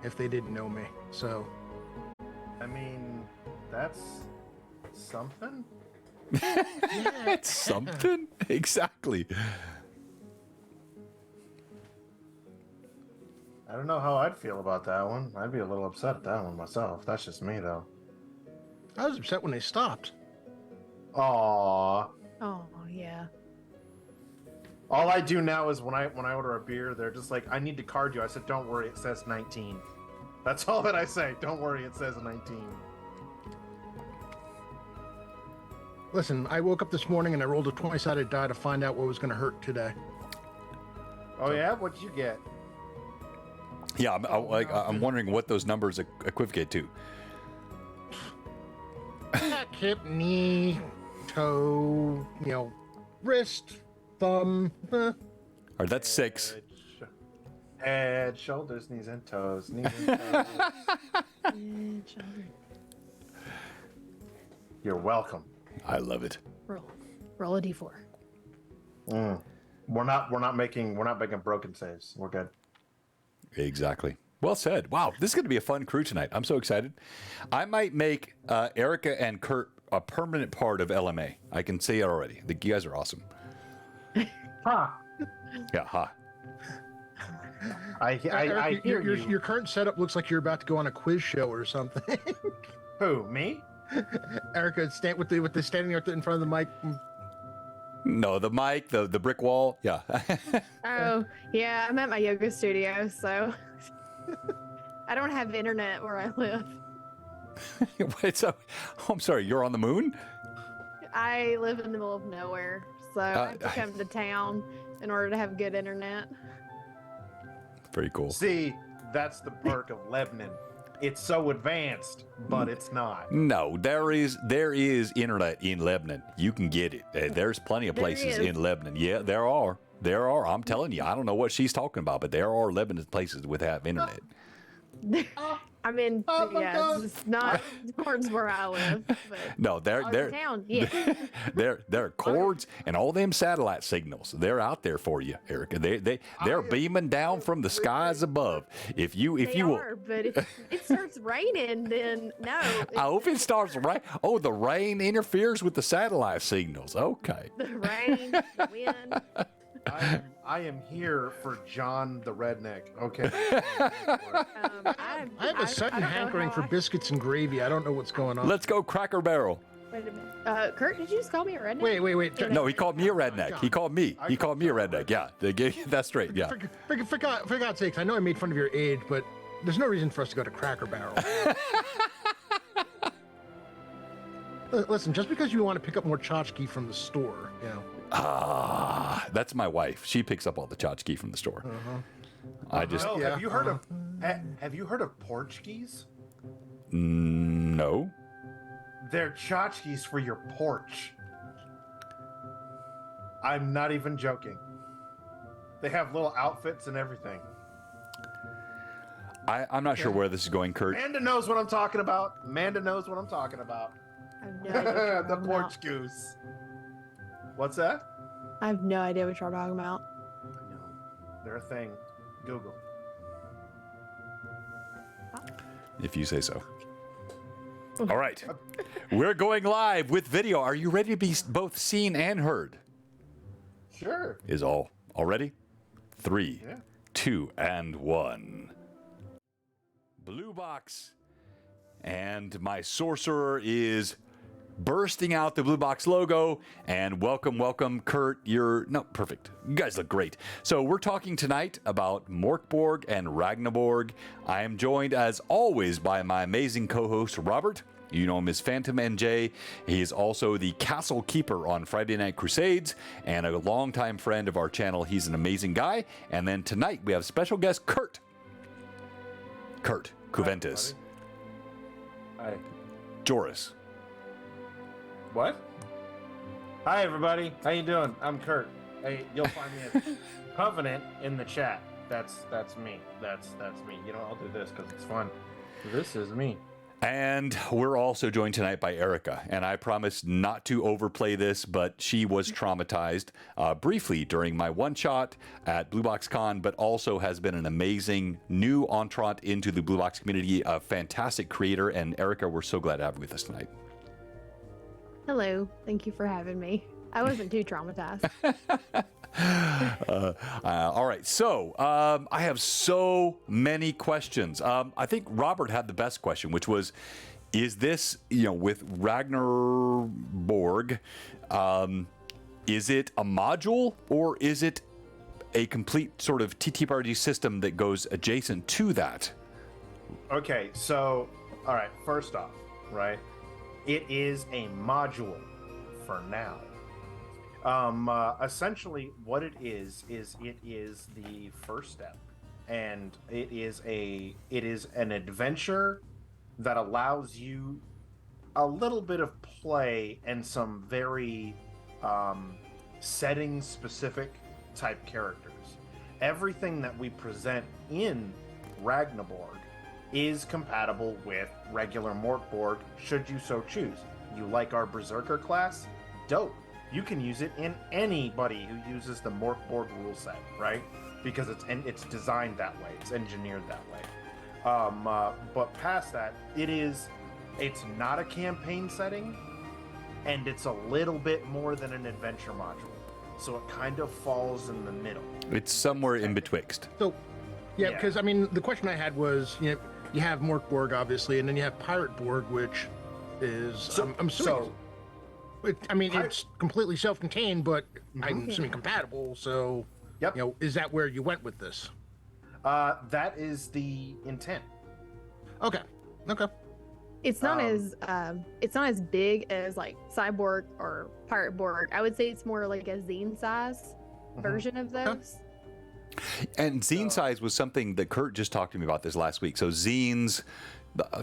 if they didn't know me. So, I mean, that's something. It's something. Exactly. I don't know how I'd feel about that one. I'd be a little upset at that one myself. That's just me, though. I was upset when they stopped. Aww. Oh, yeah. All I do now is when I order a beer, they're just like, I need to card you. I said, don't worry, it says 19. That's all that I say. Don't worry, it says 19. Listen, I woke up this morning and I rolled a 20-sided die to find out what was going to hurt today. Oh, yeah? What'd you get? Yeah, I'm wondering what those numbers equivocate to. Hip, knee, toe, wrist, thumb. Or that's 6. Head, shoulders, knees, and toes. Knees and toes. You're welcome. I love it. Roll a d4. We're not making broken saves. We're good. Exactly. Well said. Wow, this is going to be a fun crew tonight. I'm so excited. I might make Erica and Kurt a permanent part of LMA. I can say it already. You guys are awesome. Ha! Yeah, ha. I hear you. Your current setup looks like you're about to go on a quiz show or something. Who, me? Erica, with the standing there in front of the mic. No, the mic, the brick wall. Yeah. Oh, yeah, I'm at my yoga studio, so I don't have internet where I live. Wait, so, I'm sorry, you're on the moon? I live in the middle of nowhere, so I have to come to town in order to have good internet. Very cool. See, that's the perk of Lebanon. It's so advanced, but it's not. No, there is internet in Lebanon. You can get it. There's plenty of places in Lebanon. Yeah, there are. I'm telling you, I don't know what she's talking about, but there are Lebanon places that have internet. I mean, yeah, it's not towards where I live. But No, they're town, yeah. there are cords and all them satellite signals. They're out there for you, Erica. They're beaming down from the skies above. If you are, but if it starts raining, then no. I hope it starts rain. Oh, the rain interferes with the satellite signals. Okay. The rain, the wind. I am here for John the Redneck. Okay. I have a sudden hankering for biscuits and gravy. I don't know what's going on. Let's go Cracker Barrel. Wait a minute. Kurt, did you just call me a redneck? Wait. No, he called me a redneck. He called me a redneck. Yeah, that's straight. Yeah. For God's sakes, I know I made fun of your age, but there's no reason for us to go to Cracker Barrel. Listen, just because you want to pick up more tchotchke from the store, That's my wife. She picks up all the tchotchke from the store. I just Have you heard of Portuguese? No. They're tchotchkes for your porch. I'm not even joking. They have little outfits and everything. I'm not sure where this is going, Kurt. Amanda knows what I'm talking about. I have no idea what The you're porch talking goose. What's that? I have no idea what you're talking about. No. They're a thing. Google. If you say so. All right. We're going live with video. Are you ready to be both seen and heard? Sure. Is all ready? 3, 2, and 1. Blue box. And my sorcerer is bursting out the blue box logo. And welcome, Kurt. Perfect. You guys look great. So we're talking tonight about Morkborg and Rangnaborg. I am joined, as always, by my amazing co-host, Robert. You know him as Phantom NJ. He is also the Castle Keeper on Friday Night Crusades and a longtime friend of our channel. He's an amazing guy. And then tonight we have special guest Kurt Cuventus. Hi. Joris. What? Hi, everybody. How you doing? I'm Kurt. Hey, you'll find me at Covenant in the chat. That's me. That's me. I'll do this because it's fun. This is me. And we're also joined tonight by Erica. And I promise not to overplay this, but she was traumatized briefly during my one-shot at Blue Box Con, but also has been an amazing new entrant into the Blue Box community, a fantastic creator. And Erica, we're so glad to have you with us tonight. Hello. Thank you for having me. I wasn't too traumatized. All right, so I have so many questions. I think Robert had the best question, which was, is this, with Rangnaborg, is it a module or is it a complete sort of TTRPG system that goes adjacent to that? Okay, so, all right, first off, right, it is a module for now. Essentially what it is it is the first step, and it is an adventure that allows you a little bit of play and some very setting specific type characters. Everything that we present in Rangnaborg is compatible with regular Morkborg should you so choose. You like our Berserker class? Dope. You can use it in anybody who uses the Morkborg rule set, right? Because it's designed that way, it's engineered that way. But past that, it's not a campaign setting, and it's a little bit more than an adventure module. So it kind of falls in the middle. It's somewhere in betwixt. So, yeah, because I mean, the question I had was, you have Morkborg obviously, and then you have Pirate Borg, which is I'm assuming. It's completely self-contained, but I'm assuming compatible. So, yep. Is that where you went with this? That is the intent. Okay. It's not as big as like Cyborg or Pirate Borg. I would say it's more like a zine size version of those. And zine size was something that Kurt just talked to me about this last week. So zines,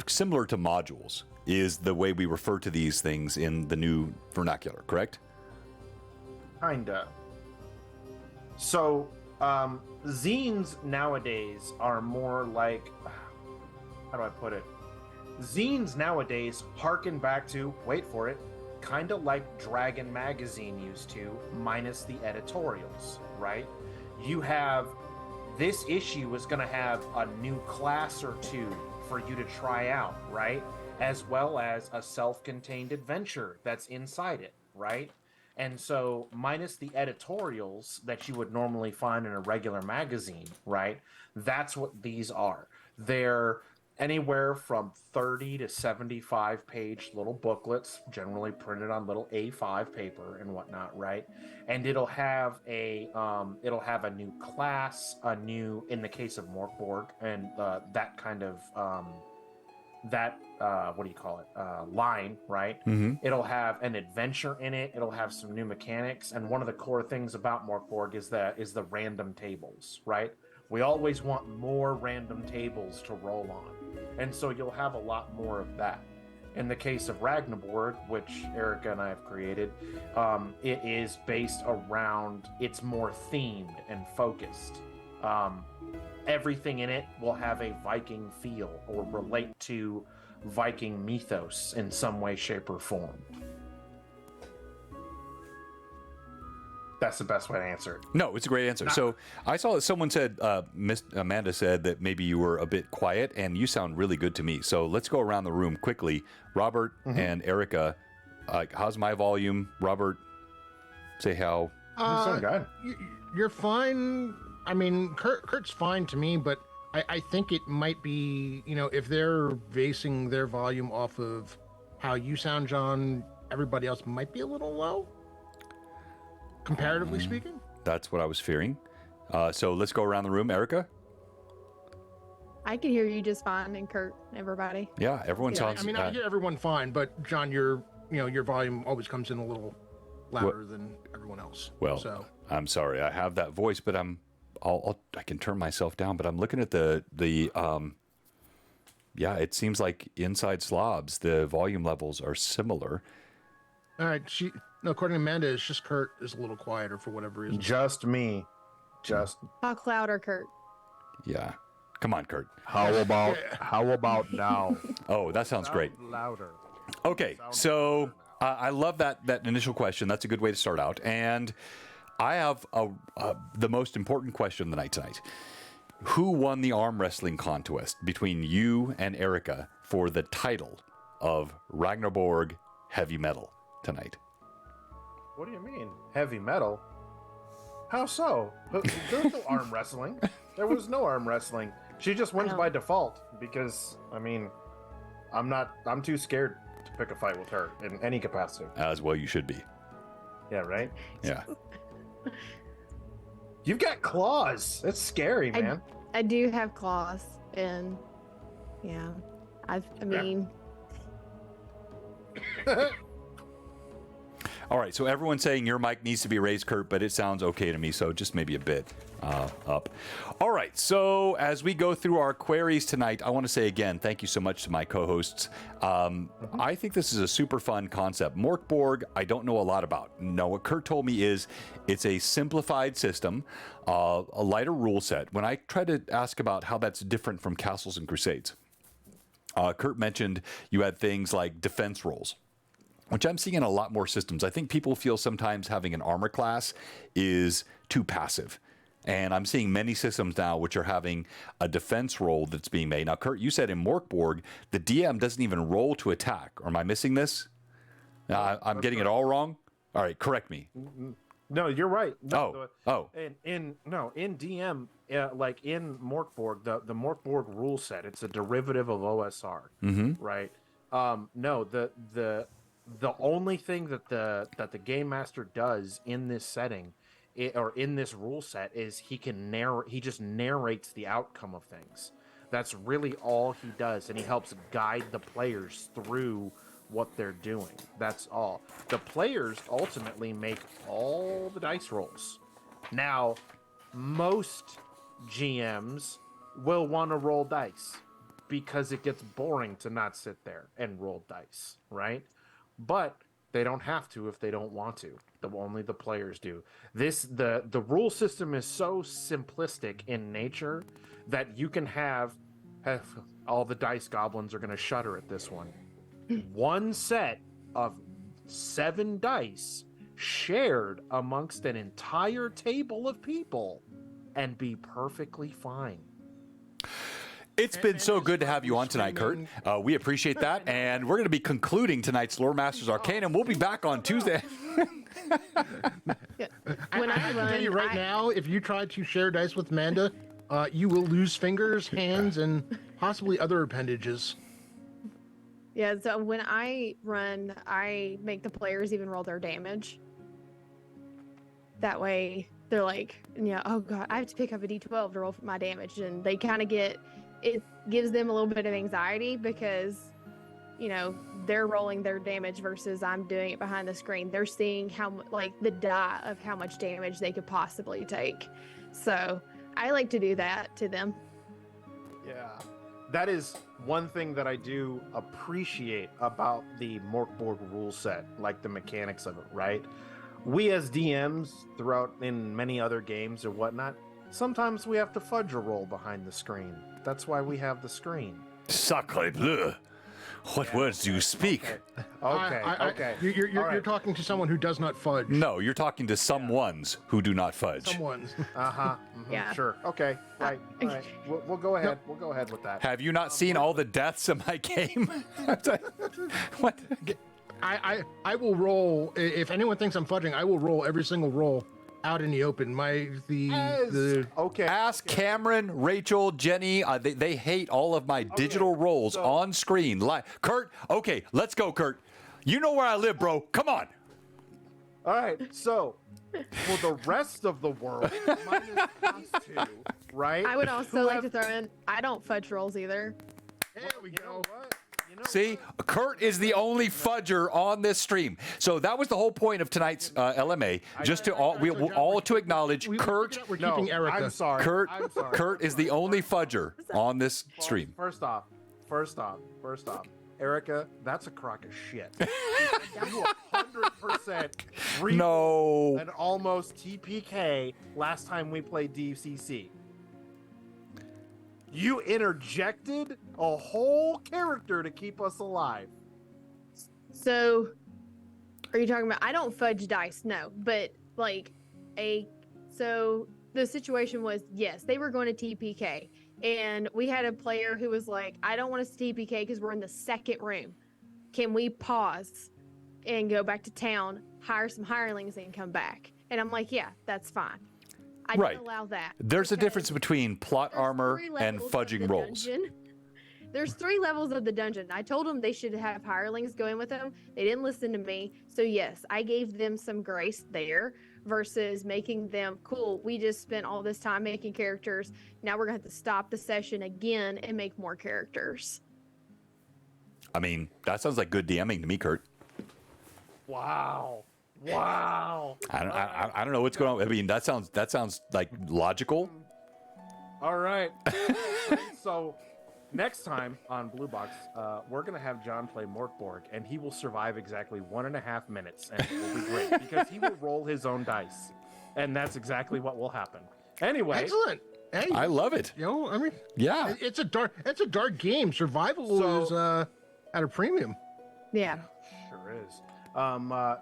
similar to modules, is the way we refer to these things in the new vernacular, correct? Kinda. So, zines nowadays are more like, how do I put it? Zines nowadays harken back to, wait for it, kind of like Dragon Magazine used to, minus the editorials, right? You have, this issue is going to have a new class or two for you to try out, right? As well as a self-contained adventure that's inside it, right? And so, minus the editorials that you would normally find in a regular magazine, right? That's what these are. They're anywhere from 30 to 75 page little booklets, generally printed on little A5 paper and whatnot, right? And it'll have a new class, in the case of Morkborg, and that kind of line, right? It'll have an adventure in it. It'll have some new mechanics, and one of the core things about Morkborg is the random tables, right? We always want more random tables to roll on, and so you'll have a lot more of that. In the case of Rangnaborg, which Erica and I have created, it is based around, it's more themed and focused. Everything in it will have a Viking feel or relate to Viking mythos in some way, shape, or form. That's the best way to answer it. No, it's a great answer. So I saw that someone said, Miss Amanda said that maybe you were a bit quiet, and you sound really good to me. So let's go around the room quickly. Robert and Erica, how's my volume? Robert, say how. You sound good. You're fine. I mean, Kurt's fine to me, but I think it might be, if they're basing their volume off of how you sound, John, everybody else might be a little low, comparatively speaking. That's what I was fearing. So let's go around the room. Erica? I can hear you just fine, and Kurt, everybody. Yeah, everyone sounds... I mean, I hear everyone fine, but John, your volume always comes in a little louder than everyone else. Well, so. I'm sorry. I have that voice, but I can turn myself down, but I'm looking at the it seems like inside slobs, the volume levels are similar. All right. According to Amanda, it's just Kurt is a little quieter for whatever reason. Just me. Talk louder, Kurt. Yeah. Come on, Kurt. How about now? Oh, that sounds great. Louder. Okay, so I love that initial question. That's a good way to start out. And I have the most important question of the night tonight. Who won the arm wrestling contest between you and Erica for the title of Rangnaborg Heavy Metal tonight? What do you mean? Heavy metal? How so? There was no arm wrestling. There was no arm wrestling. She just wins by default because, I mean, I'm too scared to pick a fight with her in any capacity. As well you should be. Yeah, right? Yeah. You've got claws. That's scary, man. I do have claws, and yeah, I mean. All right, so everyone's saying your mic needs to be raised, Kurt, but it sounds okay to me, so just maybe a bit up. All right, so as we go through our queries tonight, I want to say again, thank you so much to my co-hosts. I think this is a super fun concept. Morkborg, I don't know a lot about. No, what Kurt told me is it's a simplified system, a lighter rule set. When I try to ask about how that's different from Castles and Crusades, Kurt mentioned you had things like defense rolls, which I'm seeing in a lot more systems. I think people feel sometimes having an armor class is too passive. And I'm seeing many systems now which are having a defense roll that's being made. Now, Kurt, you said in Morkborg, the DM doesn't even roll to attack. Or am I missing this? I'm getting it all wrong? All right, correct me. No, you're right. No, In DM, like in Morkborg, the Morkborg rule set, it's a derivative of OSR, right? No, the only thing that the game master does in this setting, or in this rule set, is he just narrates the outcome of things. That's really all he does, and he helps guide the players through what they're doing. That's all. The players ultimately make all the dice rolls. Now, most GMs will want to roll dice because it gets boring to not sit there and roll dice, right? But they don't have to if they don't want to. Only the players do. The rule system is so simplistic in nature that you can have all the dice goblins are going to shudder at this one. One set of 7 dice shared amongst an entire table of people and be perfectly fine. It's been so good to have you on tonight, Kurt. We appreciate that, and we're going to be concluding tonight's Loremaster's Arcanum. We'll be back on Tuesday. When I can tell you right now, if you try to share dice with Amanda, you will lose fingers, hands, and possibly other appendages. Yeah, so when I run, I make the players even roll their damage. That way, they're like, oh god, I have to pick up a d12 to roll for my damage, and they kind of it gives them a little bit of anxiety because, they're rolling their damage versus I'm doing it behind the screen. They're seeing the die of how much damage they could possibly take. So I like to do that to them. Yeah. That is one thing that I do appreciate about the Morkborg rule set, like the mechanics of it, right? We as DMs, throughout in many other games or whatnot, sometimes we have to fudge a roll behind the screen. That's why we have the screen. Sacre bleu. What words do you speak? Okay. You're talking to someone who does not fudge. No, you're talking to some ones who do not fudge. Someone's. Yeah. Sure. Okay. Right. All right. We'll go ahead. We'll go ahead with that. Have you not seen all the deaths in my game? What? I will roll. If anyone thinks I'm fudging, I will roll every single roll out in the open. Okay. Ask Cameron, Rachel, Jenny. They hate all of my digital rolls on screen. Kurt, okay, let's go, Kurt. You know where I live, bro. Come on. All right. So, for the rest of the world, minus these 2, right? I would also like to throw in, I don't fudge rolls either. There we go. See, Kurt is the only fudger on this stream. So that was the whole point of tonight's LMA, just to all to acknowledge Kurt. We're keeping Erica. I'm sorry. Kurt is the only fudger on this stream. First off, Erica, that's a crock of shit. You 100% No. and almost TPK last time we played DCC. You interjected a whole character to keep us alive. So, are you talking about? I don't fudge dice, no, but so the situation was, yes, they were going to TPK, and we had a player who was like, I don't want us to TPK because we're in the second room. Can we pause and go back to town, hire some hirelings, and come back? And I'm like, yeah, that's fine. I didn't allow that. There's a difference between plot armor and fudging rolls. Dungeon. There's 3 levels of the dungeon. I told them they should have hirelings go in with them. They didn't listen to me. So yes, I gave them some grace there versus making them, cool, we just spent all this time making characters. Now we're going to have to stop the session again and make more characters. I mean, that sounds like good DMing to me, Kurt. Wow. I don't know what's going on. I mean, that sounds like logical. All right. So next time on Blue Box, we're going to have John play Morkborg, and he will survive exactly 1.5 minutes, and it will be great because he will roll his own dice, and that's exactly what will happen. Anyway. Excellent. Hey, I love it. You know, I mean, yeah, it's a dark game. Survival is at a premium. Yeah. Sure is.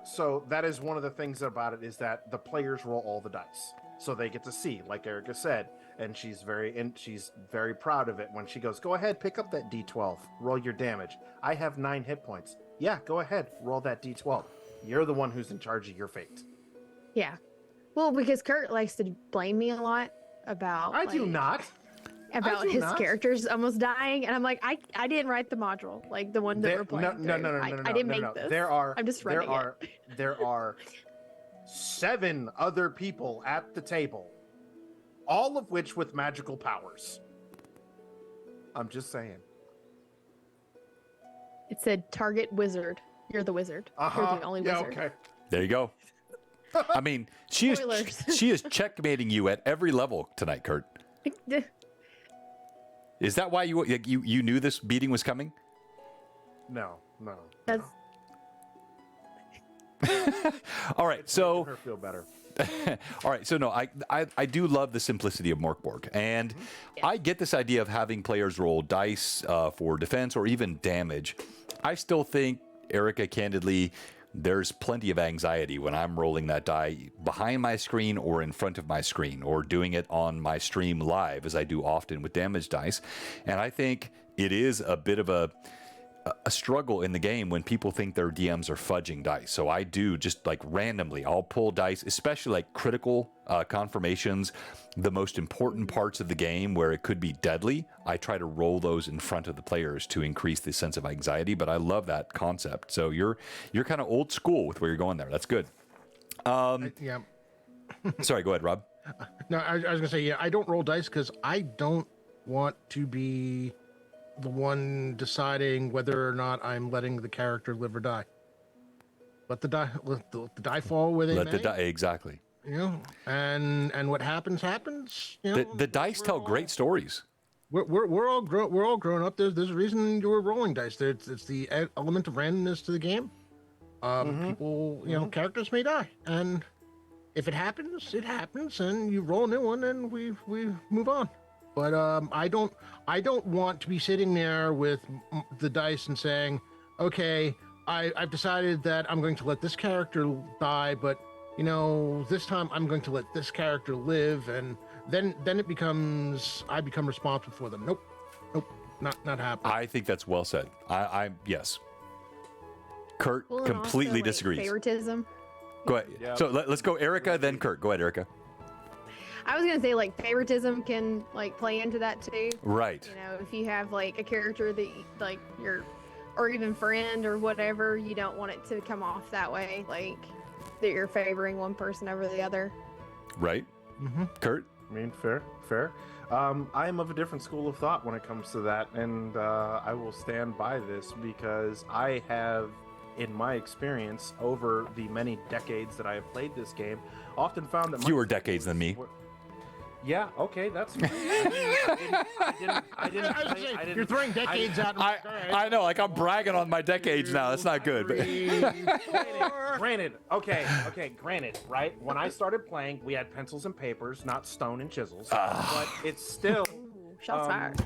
So that is one of the things about it is that the players roll all the dice, so they get to see, like Erica said, and she's very proud of it when she goes, "Go ahead, pick up that D12, roll your damage. I have 9 hit points. Yeah, go ahead, roll that D12. You're the one who's in charge of your fate." Yeah. Well, because Kurt likes to blame me a lot about. I do not. About his characters almost dying, and I'm like, I didn't write the module, like the one that we're playing. No. I didn't make this. I'm just running it. There are 7 other people at the table, all of which with magical powers. I'm just saying. It said target wizard. You're the wizard. You're the only wizard. Okay. There you go. I mean, she is checkmating you at every level tonight, Kurt. Is that why you knew this beating was coming? No. That's all right. So her feel better. All right. So no, I do love the simplicity of Morkborg, and I get this idea of having players roll dice for defense or even damage. I still think, Erica, candidly, there's plenty of anxiety when I'm rolling that die behind my screen or in front of my screen or doing it on my stream live, as I do often with damage dice. And I think it is a bit of a struggle in the game when people think their DMs are fudging dice. So I do just like randomly, I'll pull dice, especially like critical confirmations, the most important parts of the game where it could be deadly. I try to roll those in front of the players to increase the sense of anxiety, but I love that concept. So you're kind of old school with where you're going there. That's good. Yeah. Sorry, go ahead, Rob. No, I was gonna say, yeah, I don't roll dice because I don't want to be the one deciding whether or not I'm letting the character live or die. Let the die fall where they may. Let the die, exactly. You know, and what happens. You know, the dice tell great stories. We're all grown up. There's a reason you were rolling dice. It's the element of randomness to the game. People, you know, characters may die, and if it happens, it happens, and you roll a new one, and we move on. But I don't want to be sitting there with the dice and saying, okay, I've decided that I'm going to let this character die, but you know, this time I'm going to let this character live, and then it becomes I become responsible for them. Nope, not happening. I think that's well said. I yes. Kurt well, completely also, disagrees. Favoritism. Go ahead. Yep. So let's go, Erica, then Kurt. Go ahead, Erica. I was gonna say like favoritism can like play into that too. Right. You know, if you have like a character that like or even friend or whatever, you don't want it to come off that way, like that you're favoring one person over the other. Right. Kurt. I mean, fair. I am of a different school of thought when it comes to that, and I will stand by this because I have, in my experience, over the many decades that I have played this game, often found that fewer decades than me. Yeah, okay, that's fine. I didn't. You're throwing decades out. I know, like I'm bragging on my decades now. That's not good. Granted, granted, right? When I started playing, we had pencils and papers, not stone and chisels. But it's still Shots fired.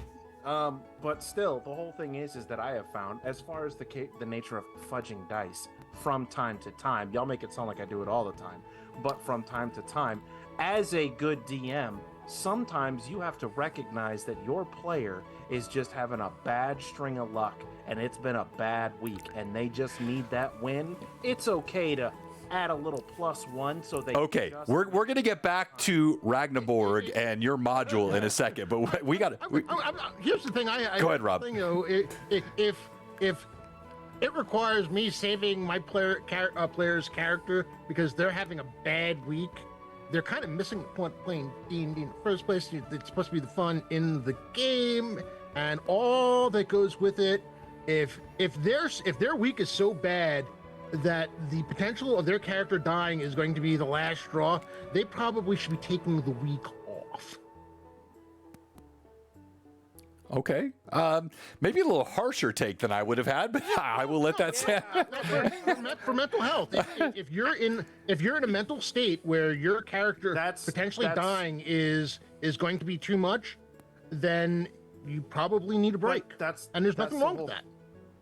But still, the whole thing is that I have found, as far as the nature of fudging dice, from time to time, y'all make it sound like I do it all the time, but from time to time, as a good DM, sometimes you have to recognize that your player is just having a bad string of luck, and it's been a bad week, and they just need that win. It's okay to add a little +1 so they Okay, we're going to get back to Rangnaborg and your module in a second, but we got to... Here's the thing. Go ahead, Rob. You know, if it requires me saving my player's character because they're having a bad week, they're kind of missing the point of playing D&D in the first place. It's supposed to be the fun in the game and all that goes with it. If their week is so bad that the potential of their character dying is going to be the last straw, they probably should be taking the week off. Okay. Maybe a little harsher take than I would have had, but I will let that stand. For mental health, if you're in a mental state where your character potentially dying is going to be too much, then you probably need a break. And there's nothing wrong with that.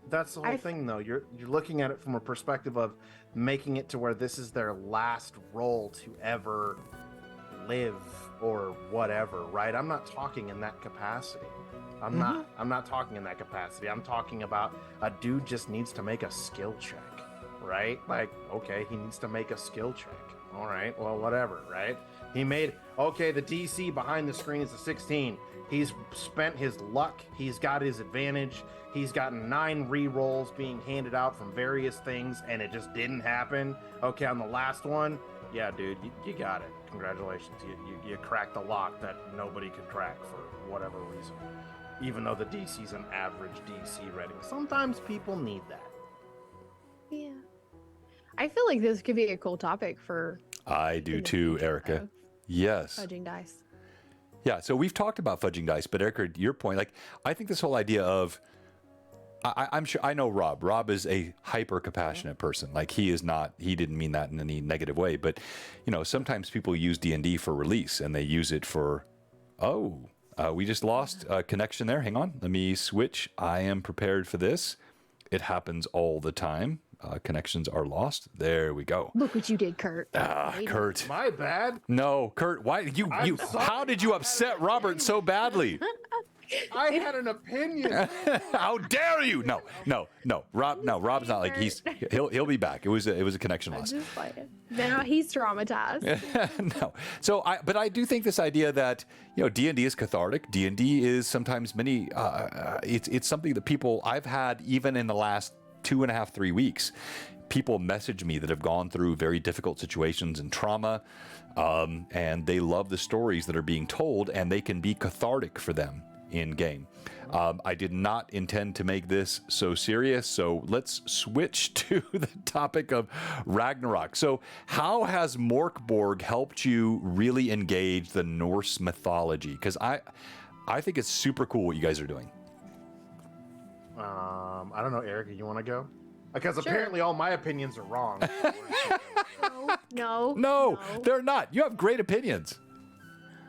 That's the whole thing, though. You're looking at it from a perspective of making it to where this is their last role to ever live or whatever, right? I'm not talking in that capacity. I'm not talking in that capacity. I'm talking about a dude just needs to make a skill check, right? Like, okay, he needs to make a skill check. All right, well, whatever, right? The DC behind the screen is a 16. He's spent his luck. He's got his advantage. He's gotten 9 re-rolls being handed out from various things, and it just didn't happen. Okay, on the last one, yeah, dude, you got it. Congratulations. You cracked the lock that nobody could crack for whatever reason. Even though the DC's an average DC rating. Sometimes people need that. Yeah. I feel like this could be a cool topic for... I do too, Erica. Yes. Fudging dice. Yeah, so we've talked about fudging dice, but Erica, your point, like, I think this whole idea of... I'm sure I know Rob. Rob is a hyper compassionate person. Like he didn't mean that in any negative way, but you know, sometimes people use D&D for release and they use it for, we just lost a connection there. Hang on. Let me switch. I am prepared for this. It happens all the time. Connections are lost. There we go. Look what you did, Kurt. Kurt. My bad. No, Kurt, why how did you upset Robert so badly? I had an opinion. How dare you? No. Rob's not like he'll be back. It was a connection loss. Just playing. Now he's traumatized. No. So but I do think this idea that, you know, D&D is cathartic. D&D is sometimes it's something that I've had even in the last 2.5, 3 weeks, people message me that have gone through very difficult situations and trauma, and they love the stories that are being told, and they can be cathartic for them in game. I did not intend to make this so serious, so let's switch to the topic of Ragnarok. So how has Morkborg helped you really engage the Norse mythology? Because I think it's super cool what you guys are doing. I don't know, Erica, you want to go? Because apparently all my opinions are wrong. No, they're not. You have great opinions.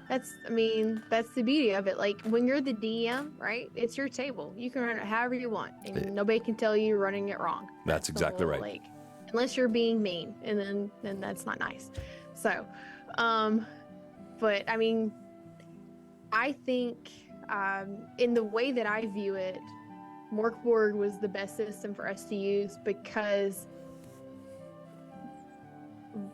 That's the beauty of it. Like when you're the DM, right? It's your table. You can run it however you want, and nobody can tell you you're running it wrong. That's exactly right. Like, unless you're being mean, and then that's not nice. So, but I mean, I think in the way that I view it, Morkborg was the best system for us to use because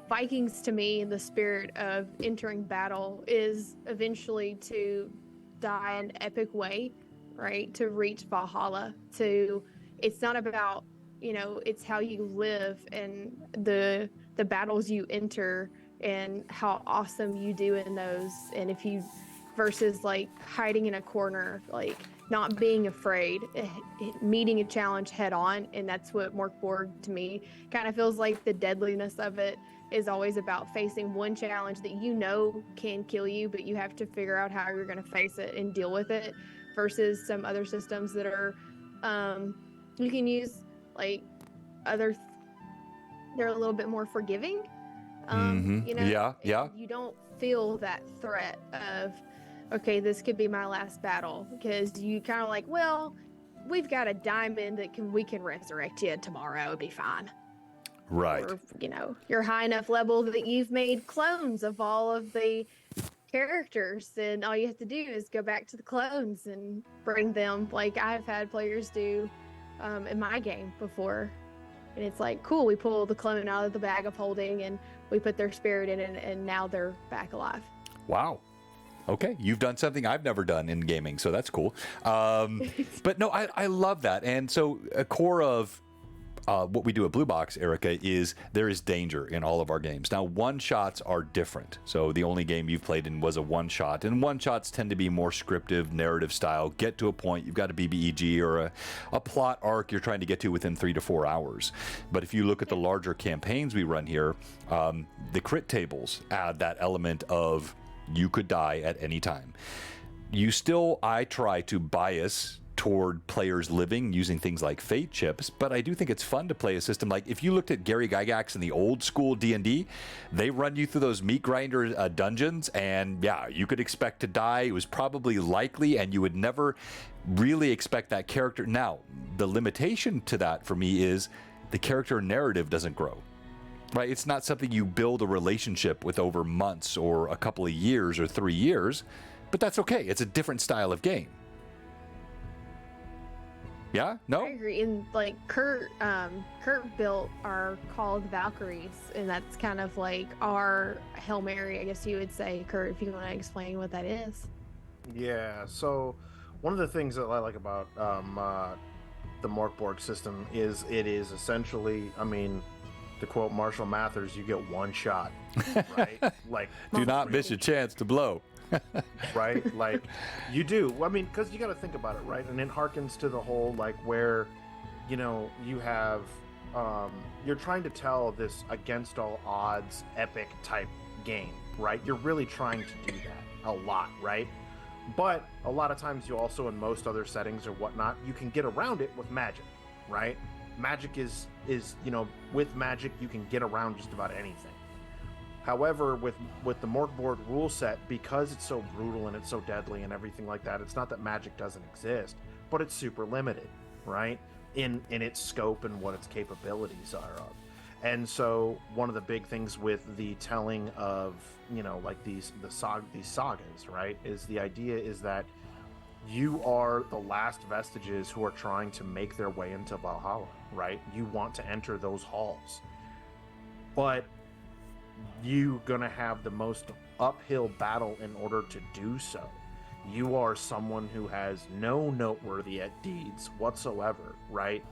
Vikings, to me, in the spirit of entering battle, is eventually to die an epic way, right? To reach Valhalla. It's not about, it's how you live and the battles you enter and how awesome you do in those. And if you, versus like hiding in a corner, like not being afraid, meeting a challenge head on. And that's what Morkborg, to me, kind of feels like. The deadliness of it is always about facing one challenge that can kill you, but you have to figure out how you're going to face it and deal with it, versus some other systems that are, you can use like they're a little bit more forgiving. Yeah. You don't feel that threat of okay, this could be my last battle, because you kind of like, well, we've got a diamond that we can resurrect you tomorrow. It'll be fine. Right. Or, you're high enough level that you've made clones of all of the characters, and all you have to do is go back to the clones and bring them, like I've had players do in my game before. And it's like, cool, we pull the clone out of the bag of holding and we put their spirit in it, and now they're back alive. Wow. Okay, you've done something I've never done in gaming, so that's cool. But no, I love that. And so a core of what we do at Blue Box, Erica, is there is danger in all of our games. Now, one-shots are different. So the only game you've played in was a one-shot, and one-shots tend to be more scriptive, narrative style. Get to a point, you've got a BBEG or a plot arc you're trying to get to within 3 to 4 hours. But if you look at the larger campaigns we run here, the crit tables add that element of you could die at any time. I try to bias toward players living using things like fate chips, but I do think it's fun to play a system like, if you looked at Gary Gygax in the old school D&D, they run you through those meat grinder dungeons, and yeah, you could expect to die. It was probably likely, and you would never really expect that character. Now, the limitation to that for me is the character narrative doesn't grow. Right? It's not something you build a relationship with over months or a couple of years or 3 years, but that's okay. It's a different style of game. Yeah? No? I agree. And like Kurt built our Call of the Valkyries, and that's kind of like our Hail Mary, I guess you would say. Kurt, if you want to explain what that is. Yeah, so one of the things that I like about the Morkborg system is it is essentially, I mean, to quote Marshall Mathers, you get one shot, right? Like, do not miss your chance to blow. Right? Like, you do. I mean, because you got to think about it, right? And it harkens to the whole, like, where, you have, you're trying to tell this against all odds epic type game, right? You're really trying to do that a lot, right? But a lot of times you also, in most other settings or whatnot, you can get around it with magic, right? Magic is with magic you can get around just about anything. However, with the Morkborg rule set, because it's so brutal and it's so deadly and everything like that, it's not that magic doesn't exist, but it's super limited, right? In its scope and what its capabilities are of. And so one of the big things with the telling of, like these sagas, right, is the idea is that you are the last vestiges who are trying to make their way into Valhalla, right? You want to enter those halls. But you're going to have the most uphill battle in order to do so. You are someone who has no noteworthy deeds whatsoever, right?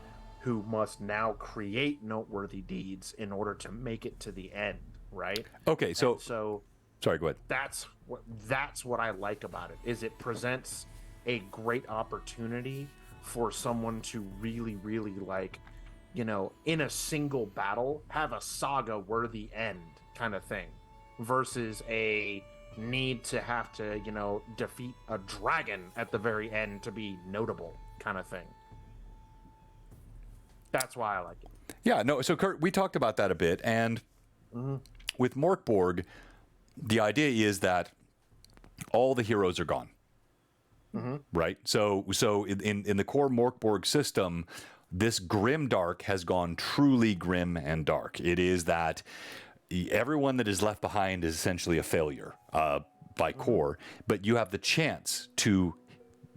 Who must now create noteworthy deeds in order to make it to the end, right? Okay, so sorry, go ahead. That's what I like about it, is it presents a great opportunity for someone to really, really, like, in a single battle, have a saga-worthy end kind of thing, versus a need to have to, defeat a dragon at the very end to be notable kind of thing. That's why I like it. Yeah, no, so Kurt, we talked about that a bit, and with Morkborg, the idea is that all the heroes are gone. Right? So in the core Morkborg system, this grim dark has gone truly grim and dark. It is that everyone that is left behind is essentially a failure by core, but you have the chance to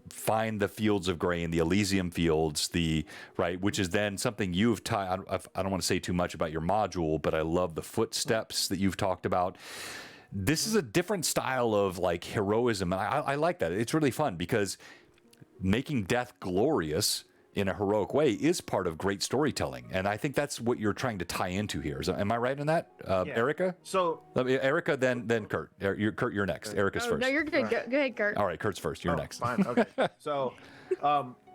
find the fields of grain, the Elysium fields, which is then something you've tied. I don't want to say too much about your module, but I love the footsteps that you've talked about. This is a different style of like heroism, and I like that. It's really fun because making death glorious in a heroic way is part of great storytelling, and I think that's what you're trying to tie into here. Am I right in that, Erica? So Erica, then Kurt. Kurt, you're next. Erica's first. No, you're good. Go ahead, Kurt. All right, Kurt's first. You're next. Fine. Okay.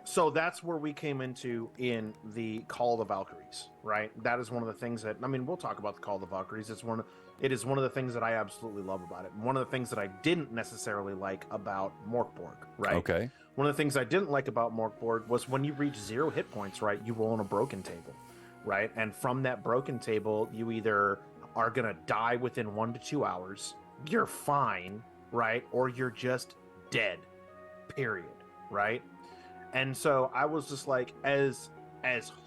So that's where we came into in the Call of the Valkyries, right? That is one of the things that, I mean, we'll talk about the Call of the Valkyries. It is one of the things that I absolutely love about it. And one of the things that I didn't necessarily like about Morkborg, right? Okay. One of the things I didn't like about Morkborg was when you reach 0 hit points, right, you roll on a broken table, right? And from that broken table, you either are going to die within 1 to 2 hours, you're fine, right? Or you're just dead, period, right? And so I was just like, as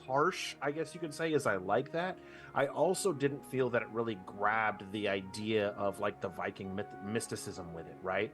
harsh, I guess you could say, as I like that, I also didn't feel that it really grabbed the idea of like the Viking mysticism with it, right?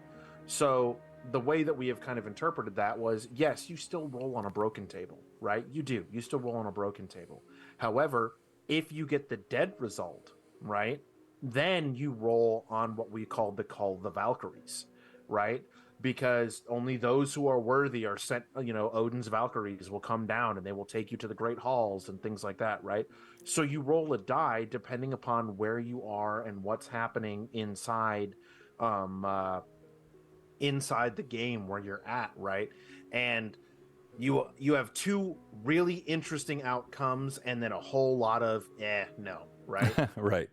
So the way that we have kind of interpreted that was, yes, you still roll on a broken table, right? You do. You still roll on a broken table. However, if you get the dead result, right, then you roll on what we call the Valkyries, right? Because only those who are worthy are sent, Odin's Valkyries will come down and they will take you to the great halls and things like that, right? So you roll a die depending upon where you are and what's happening inside inside the game where you're at, right? And you have two really interesting outcomes and then a whole lot of no, right? Right.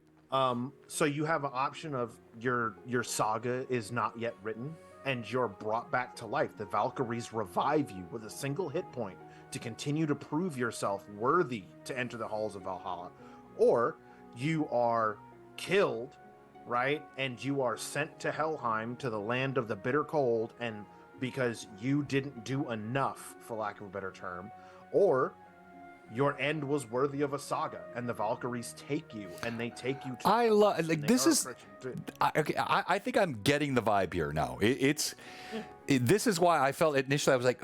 So you have an option of your saga is not yet written and you're brought back to life. The Valkyries revive you with a single hit point to continue to prove yourself worthy to enter the halls of Valhalla. Or you are killed, right? And you are sent to Helheim, to the land of the bitter cold, and because you didn't do enough, for lack of a better term, or your end was worthy of a saga, and the Valkyries take you, and they take you to. I love this is. I think I'm getting the vibe here now. This is why I felt initially I was like,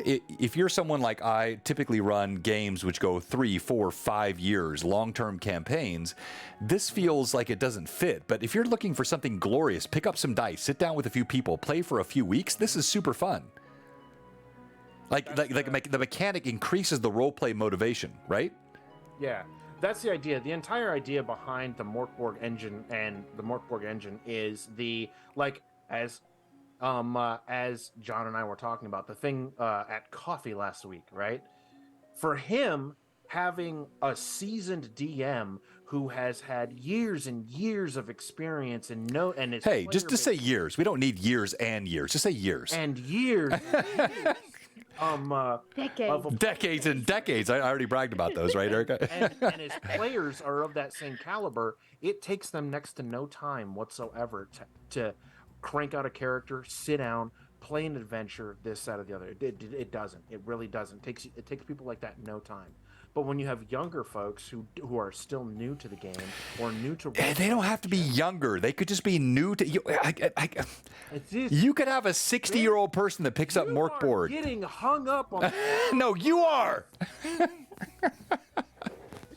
if you're someone like I typically run games which go 3, 4, 5 years, long-term campaigns, this feels like it doesn't fit. But if you're looking for something glorious, pick up some dice, sit down with a few people, play for a few weeks. This is super fun. The mechanic increases the roleplay motivation, right? Yeah, that's the idea. The entire idea behind the Morkborg engine is as John and I were talking about the thing at coffee last week, right? For him, having a seasoned DM who has had years and years of experience and hey, just say years. We don't need years and years. Just say years. And years. Decades and decades. I already bragged about those, right, Erica? and his players are of that same caliber. It takes them next to no time whatsoever to crank out a character, sit down, play an adventure, this, that, or the other. It doesn't. It really doesn't. It takes people like that no time. But when you have younger folks who are still new to the game or new to, they don't have to be younger. They could just be new to you. You could have a 60-year-old person that picks up Morkborg. Getting hung up on. No, you are.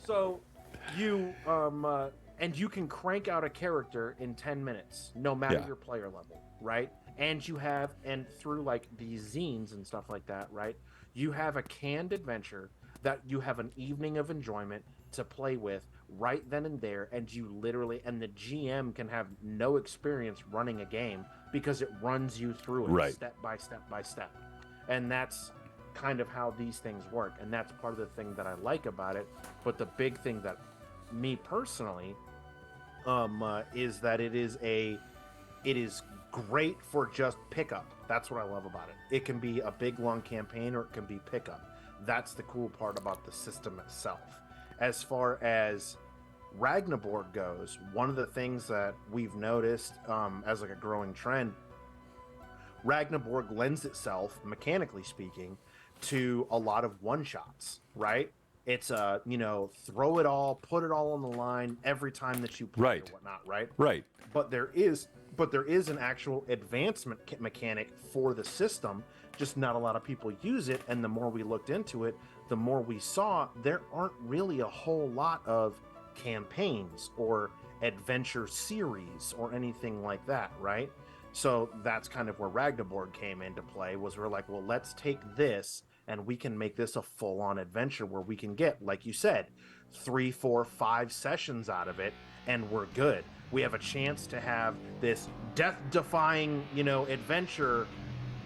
So you and you can crank out a character in 10 minutes, no matter your player level, right? And through like these zines and stuff like that, right? You have a canned adventure that you have an evening of enjoyment to play with right then and there, and you literally, and the GM can have no experience running a game because it runs you through it step by step by step. And that's kind of how these things work, and that's part of the thing that I like about it. But the big thing that me personally is that it is great for just pickup. That's what I love about it. It can be a big long campaign or it can be pickup. That's the cool part about the system itself. As far as Rangnaborg goes, one of the things that we've noticed as like a growing trend, Rangnaborg lends itself, mechanically speaking, to a lot of one-shots, right? It's throw it all, put it all on the line every time that you play or whatnot, right? Right. But there is an actual advancement mechanic for the system, just not a lot of people use it. And the more we looked into it, the more we saw there aren't really a whole lot of campaigns or adventure series or anything like that, right? So that's kind of where Rangnaborg came into play, was we're like, well, let's take this and we can make this a full-on adventure where we can get, like you said, 3, 4, 5 sessions out of it, and we're good. We have a chance to have this death-defying, adventure,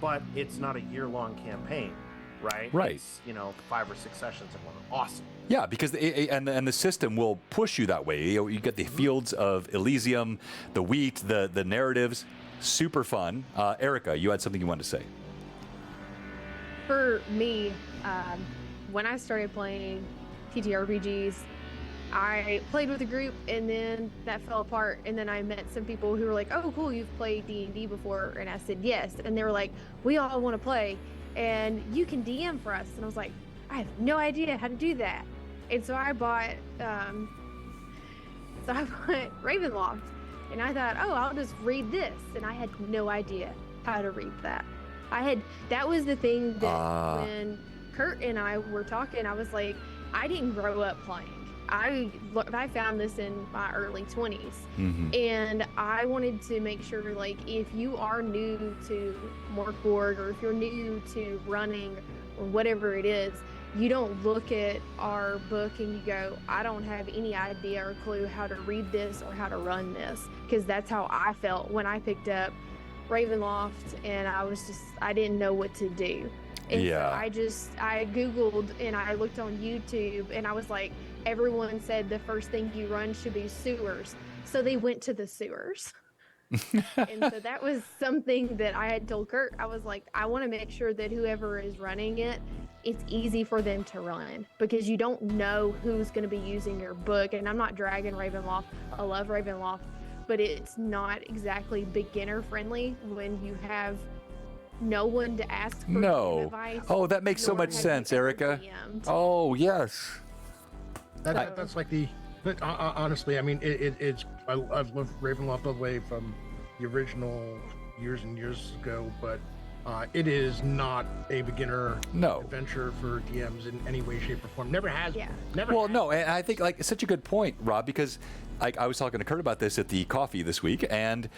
but it's not a year-long campaign, right? Right. It's, 5 or 6 sessions and we're awesome. Yeah, because the system will push you that way. You get the fields of Elysium, the wheat, the narratives. Super fun. Erica, you had something you wanted to say. For me, when I started playing TTRPGs, I played with a group, and then that fell apart. And then I met some people who were like, "Oh, cool, you've played D&D before?" And I said, "Yes." And they were like, "We all want to play, and you can DM for us." And I was like, "I have no idea how to do that." And so I bought, Ravenloft, and I thought, "Oh, I'll just read this." And I had no idea how to read that. That was the thing that when Kurt and I were talking, I was like, I didn't grow up playing. I found this in my early 20s, and I wanted to make sure, like, if you are new to Morkborg, or if you're new to running, or whatever it is, you don't look at our book and you go, I don't have any idea or clue how to read this or how to run this, because that's how I felt when I picked up Ravenloft, and I didn't know what to do. And so I Googled and I looked on YouTube, and I was like, everyone said the first thing you run should be sewers. So they went to the sewers. And so that was something that I had told Kurt. I was like, I want to make sure that whoever is running it, it's easy for them to run, because you don't know who's going to be using your book. And I'm not dragging Ravenloft. I love Ravenloft, but it's not exactly beginner friendly when you have no one to ask for advice. Oh, that makes so much sense, Erica. Oh, yes. That's like the. But honestly, I mean, I've loved Ravenloft all the way from the original years and years ago, but it is not a beginner adventure for DMs in any way, shape, or form. Never has. Yeah. Never. Well, no, and I think like it's such a good point, Rob, because I was talking to Kurt about this at the coffee this week, and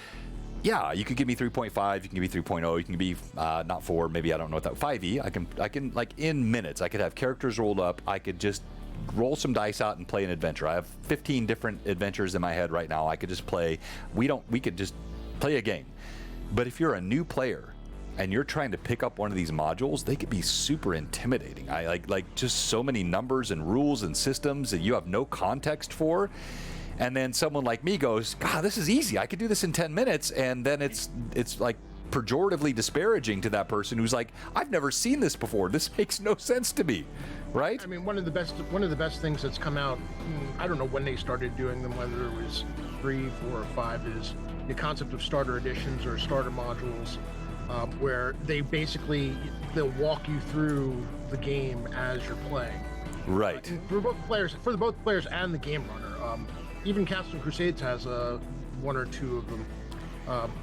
yeah, you could give me 3.5, you can give me 3.0, you can be not 4, maybe I don't know what that 5e. I can like in minutes, I could have characters rolled up. I could just roll some dice out and play an adventure. I have 15 different adventures in my head right now. I could just play. We could just play a game. But if you're a new player and you're trying to pick up one of these modules, they could be super intimidating. I like just so many numbers and rules and systems that you have no context for. And then someone like me goes, God, this is easy. I could do this in 10 minutes. And then it's like pejoratively disparaging to that person who's like, I've never seen this before. This makes no sense to me. Right? I mean, one of the best things that's come out, I don't know when they started doing them, whether it was 3, 4, or 5, is the concept of starter editions or starter modules, where they'll walk you through the game as you're playing. Right. For both players and the game runner. Even Castle Crusades has one or two of them,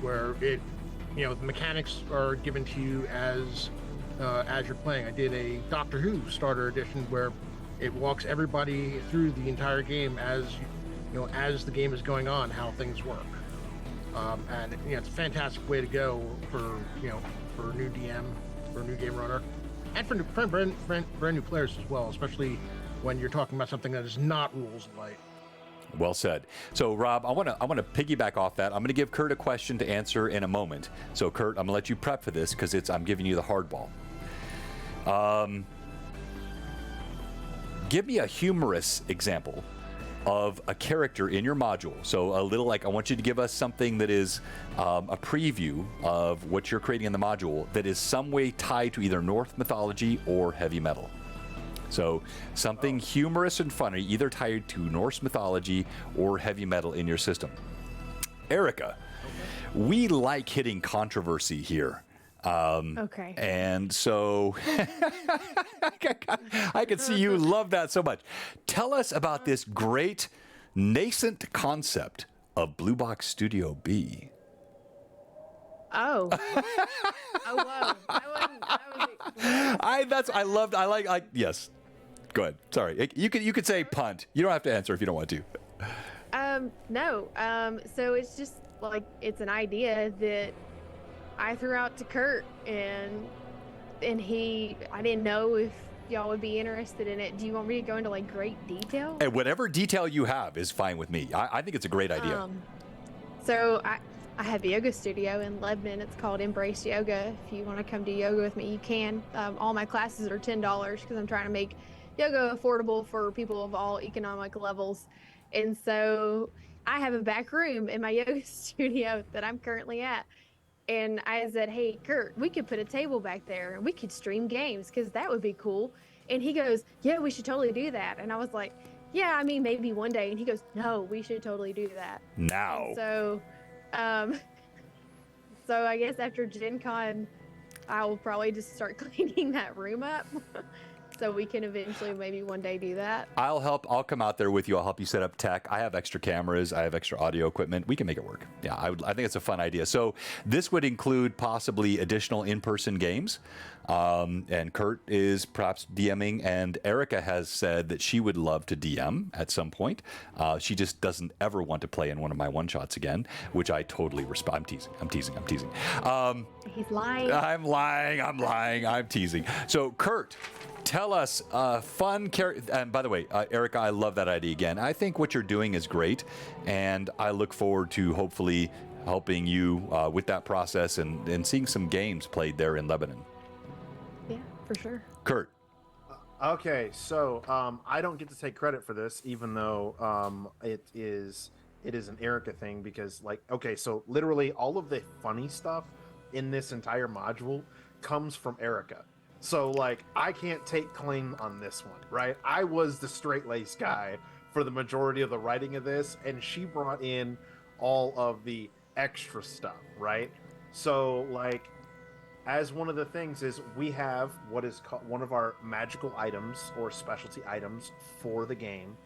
where the mechanics are given to you as you're playing. I did a Doctor Who starter edition where it walks everybody through the entire game as the game is going on, how things work. And it's a fantastic way to go for a new DM, for a new game runner, and for brand new players as well, especially when you're talking about something that is not rules light. Well said. So, Rob, I want to piggyback off that. I'm going to give Kurt a question to answer in a moment. So, Kurt, I'm going to let you prep for this because I'm giving you the hardball. Give me a humorous example of a character in your module. So, a little I want you to give us something that is a preview of what you're creating in the module that is some way tied to either Norse mythology or heavy metal. So something humorous and funny, either tied to Norse mythology or heavy metal in your system. Erica, we like hitting controversy here. Okay. And so I can see you love that so much. Tell us about this great nascent concept of Blue Box Studio B. Oh. Whoa. Yes. Go ahead. Sorry. You could say punt. You don't have to answer if you don't want to. No. So it's just it's an idea that I threw out to Kurt, and I didn't know if y'all would be interested in it. Do you want me to go into great detail? And whatever detail you have is fine with me. I think it's a great idea. So I have a yoga studio in Lebanon. It's called Embrace Yoga. If you want to come do yoga with me, you can. All my classes are $10 because I'm trying to make yoga affordable for people of all economic levels. And so I have a back room in my yoga studio that I'm currently at. And I said, hey, Kurt, we could put a table back there and we could stream games because that would be cool. And he goes, yeah, we should totally do that. And I was like, yeah, I mean, maybe one day. And he goes, no, we should totally do that. Now. So, um, so I guess after Gen Con, I will probably just start cleaning that room up. So we can eventually maybe one day do that. I'll help. I'll come out there with you. I'll help you set up tech. I have extra cameras. I have extra audio equipment. We can make it work. Yeah, I think it's a fun idea. So this would include possibly additional in-person games. And Kurt is perhaps DMing, and Erica has said that she would love to DM at some point. She just doesn't ever want to play in one of my one-shots again, which I totally respect. I'm teasing. He's lying. I'm lying. I'm teasing. So Kurt, tell us fun character. And by the way, Erica, I love that idea again. I think what you're doing is great, and I look forward to hopefully helping you with that process and seeing some games played there in Lebanon. Yeah, for sure. Kurt. Okay, so I don't get to take credit for this, even though it is an Erica thing, because so literally all of the funny stuff in this entire module comes from Erica. So I can't take claim on this one, right? I was the straight-laced guy for the majority of the writing of this, and she brought in all of the extra stuff, right? So as one of the things is we have what is called one of our magical items or specialty items for the game.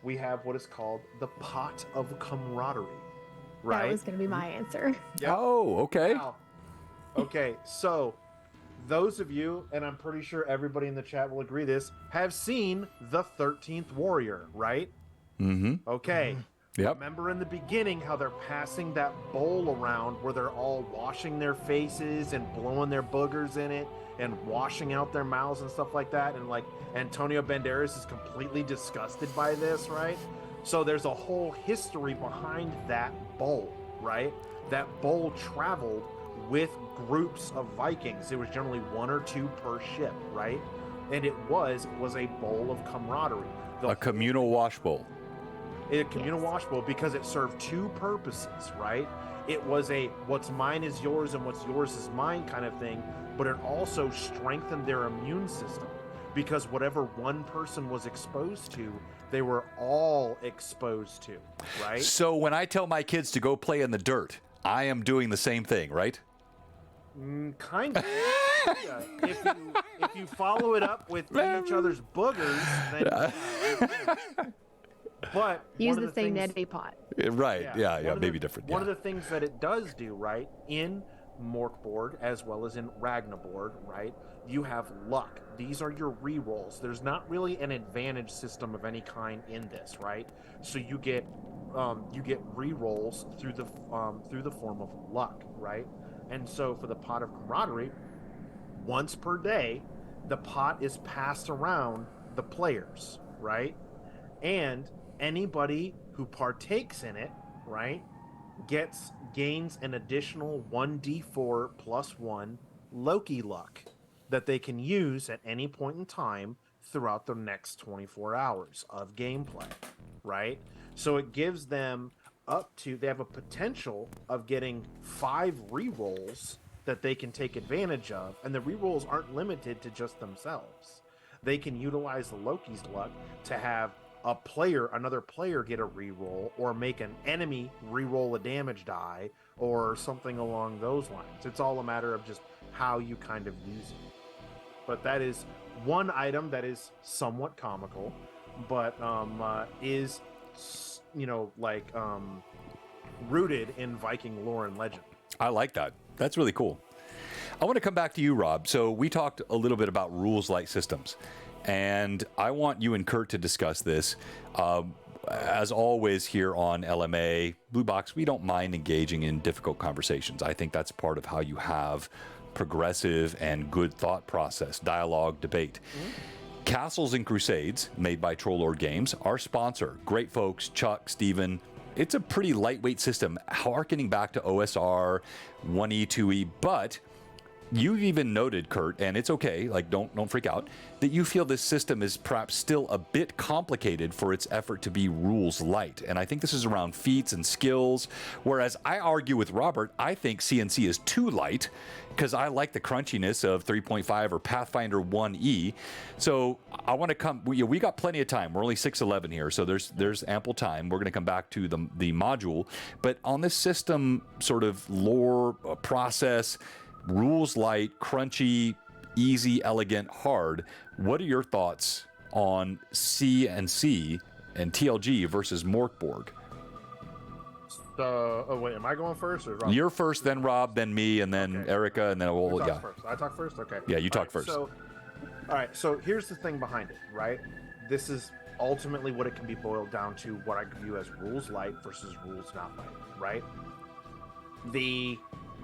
We have what is called the Pot of Camaraderie, right? That was going to be my answer. Yep. Oh, okay. Now, okay, so those of you, and I'm pretty sure everybody in the chat will agree this, have seen the 13th Warrior, right? Mm-hmm. Okay. Yep. Remember in the beginning how they're passing that bowl around where they're all washing their faces and blowing their boogers in it and washing out their mouths and stuff like that, and Antonio Banderas is completely disgusted by this, right? So there's a whole history behind that bowl, right? That bowl traveled with groups of Vikings. It was generally 1 or 2 per ship, right? And it was a bowl of camaraderie. A communal wash bowl. A communal wash bowl, because it served 2 purposes, right? It was a what's mine is yours and what's yours is mine kind of thing, but it also strengthened their immune system, because whatever one person was exposed to, they were all exposed to, right? So when I tell my kids to go play in the dirt, I am doing the same thing, right? Kind of. Yeah. If you follow it up with each other's boogers, then but use the same neti pot. Right. Yeah. Maybe different. One of the things that it does do, right, in Morkborg as well as in Rangnaborg, right, you have luck. These are your rerolls. There's not really an advantage system of any kind in this, right? So you get rerolls through the form of luck, right? And so for the Pot of Camaraderie, once per day, the pot is passed around the players, right? And anybody who partakes in it, right, gains an additional 1d4 plus 1 Loki luck that they can use at any point in time throughout the next 24 hours of gameplay, right? So it gives them they have a potential of getting 5 rerolls that they can take advantage of, and the rerolls aren't limited to just themselves. They can utilize the Loki's luck to have another player get a reroll, or make an enemy reroll a damage die, or something along those lines. It's all a matter of just how you kind of use it. But that is one item that is somewhat comical, but is rooted in Viking lore and legend. I like that. That's really cool. I want to come back to you, Rob. So we talked a little bit about rules-like systems, and I want you and Kurt to discuss this. As always here on LMA Blue Box, we don't mind engaging in difficult conversations. I think that's part of how you have progressive and good thought process, dialogue, debate. Mm-hmm. Castles and Crusades, made by Trollord Games, our sponsor, great folks, Chuck, Steven. It's a pretty lightweight system, harkening back to OSR, 1E, 2E, but you've even noted, Kurt, and it's okay, like don't freak out, that you feel this system is perhaps still a bit complicated for its effort to be rules light. And I think this is around feats and skills, whereas I argue with Robert, I think CNC is too light because I like the crunchiness of 3.5 or Pathfinder 1E. So I want to come, we got plenty of time. We're only 6:11 here, so there's ample time. We're going to come back to the module. But on this system sort of lore process, rules light, crunchy, easy, elegant, hard. What are your thoughts on CNC and TLG versus Morkborg? Oh wait, am I going first or Rob? You're first, then Rob, then me, and then Okay. Erica, and then we'll yeah. First. I talk first. Okay. Yeah, you talk All right, first. So, all right. So here's the thing behind it, right? This is ultimately what it can be boiled down to: what I view as rules light versus rules not light, right? The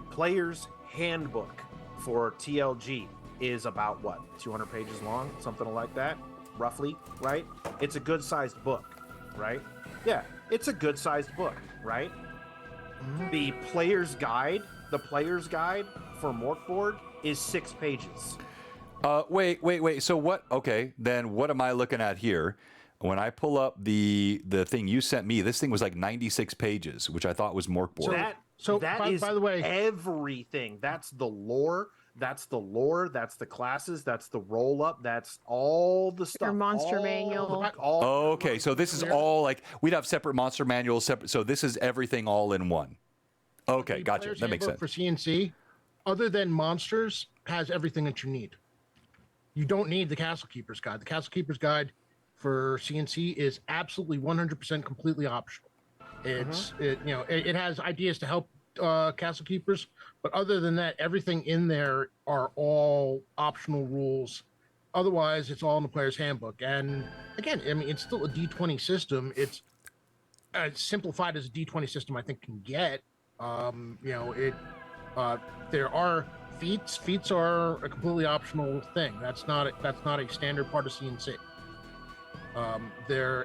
player's handbook for TLG is about what, 200 pages long, something like that, roughly, right? It's a good-sized book, right? Yeah, it's a good-sized book, right? The player's guide for Morkborg is 6 pages. Wait. So what? Okay, then what am I looking at here? When I pull up the thing you sent me, this thing was like 96 pages, which I thought was Morkborg. So that is by the way, everything. That's the lore. That's the lore. That's the classes. That's the roll up. That's all the stuff. Your monster manual. Okay, so this is all like we'd have separate monster manuals, separate. So this is everything all in one. Okay, the gotcha. player's That makes sense. handbook for CNC, other than monsters, has everything that you need. You don't need the Castle Keeper's Guide. The Castle Keeper's Guide for CNC is absolutely 100% completely optional. It has ideas to help Castle Keepers, but other than that, everything in there are all optional rules. Otherwise, it's all in the player's handbook. And again, I mean, it's still a D20 system. It's as simplified as a D20 system I think can get. There are feats. Feats are a completely optional thing. That's not a standard part of CNC.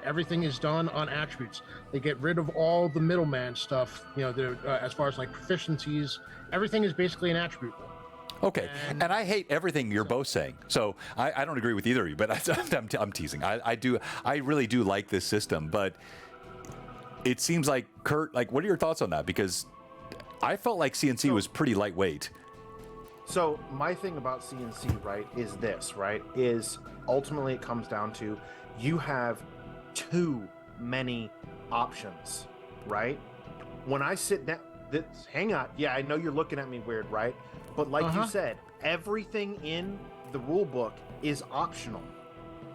Everything is done on attributes. They get rid of all the middleman stuff. As far as like proficiencies, everything is basically an attribute. Okay, and I hate everything you're both saying. So I don't agree with either of you, but I'm teasing. I really do like this system, but it seems like Kurt. Like, what are your thoughts on that? Because I felt like CNC was pretty lightweight. So my thing about CNC, right, is this, right, is ultimately it comes down to you have too many options, right? When I sit down, hang on. Yeah, I know you're looking at me weird, right? But like you said, everything in the rule book is optional.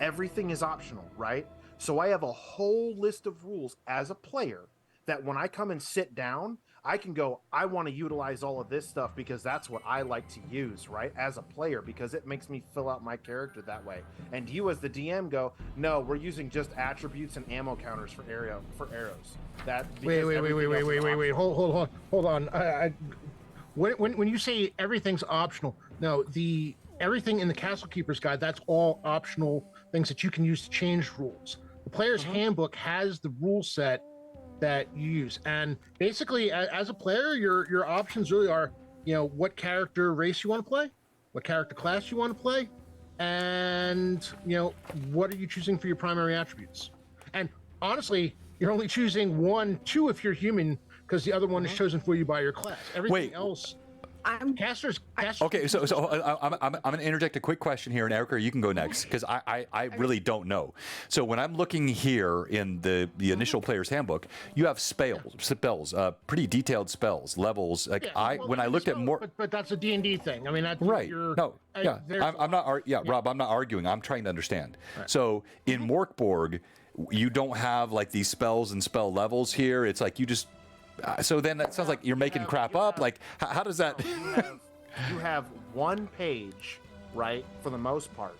Everything is optional, right? So I have a whole list of rules as a player that when I come and sit down, I can go, I want to utilize all of this stuff because that's what I like to use, right? As a player, because it makes me fill out my character that way. And you as the DM go, no, we're using just attributes and ammo counters for arrows. Wait. Hold on. When you say everything's optional, no, everything in the Castle Keeper's Guide, that's all optional things that you can use to change rules. The player's handbook has the rule set that you use, and basically as a player your options really are what character race you want to play, what character class you want to play, and what are you choosing for your primary attributes. And honestly, you're only choosing 2 if you're human, because the other one is chosen for you by your class. Everything else casters. Okay, so I'm going to interject a quick question here, and Erica, you can go next, because I really don't know. So when I'm looking here in the initial player's handbook, you have spells, pretty detailed spells, levels. Like when I looked at more, but that's a D&D thing. I mean, that's right. No, yeah, I'm not. Rob, I'm not arguing. I'm trying to understand. Right. So in Morkborg, you don't have like these spells and spell levels here. It's like you just. So then that sounds like you're making crap up. Like, how does that? You have 1 page, right? For the most part,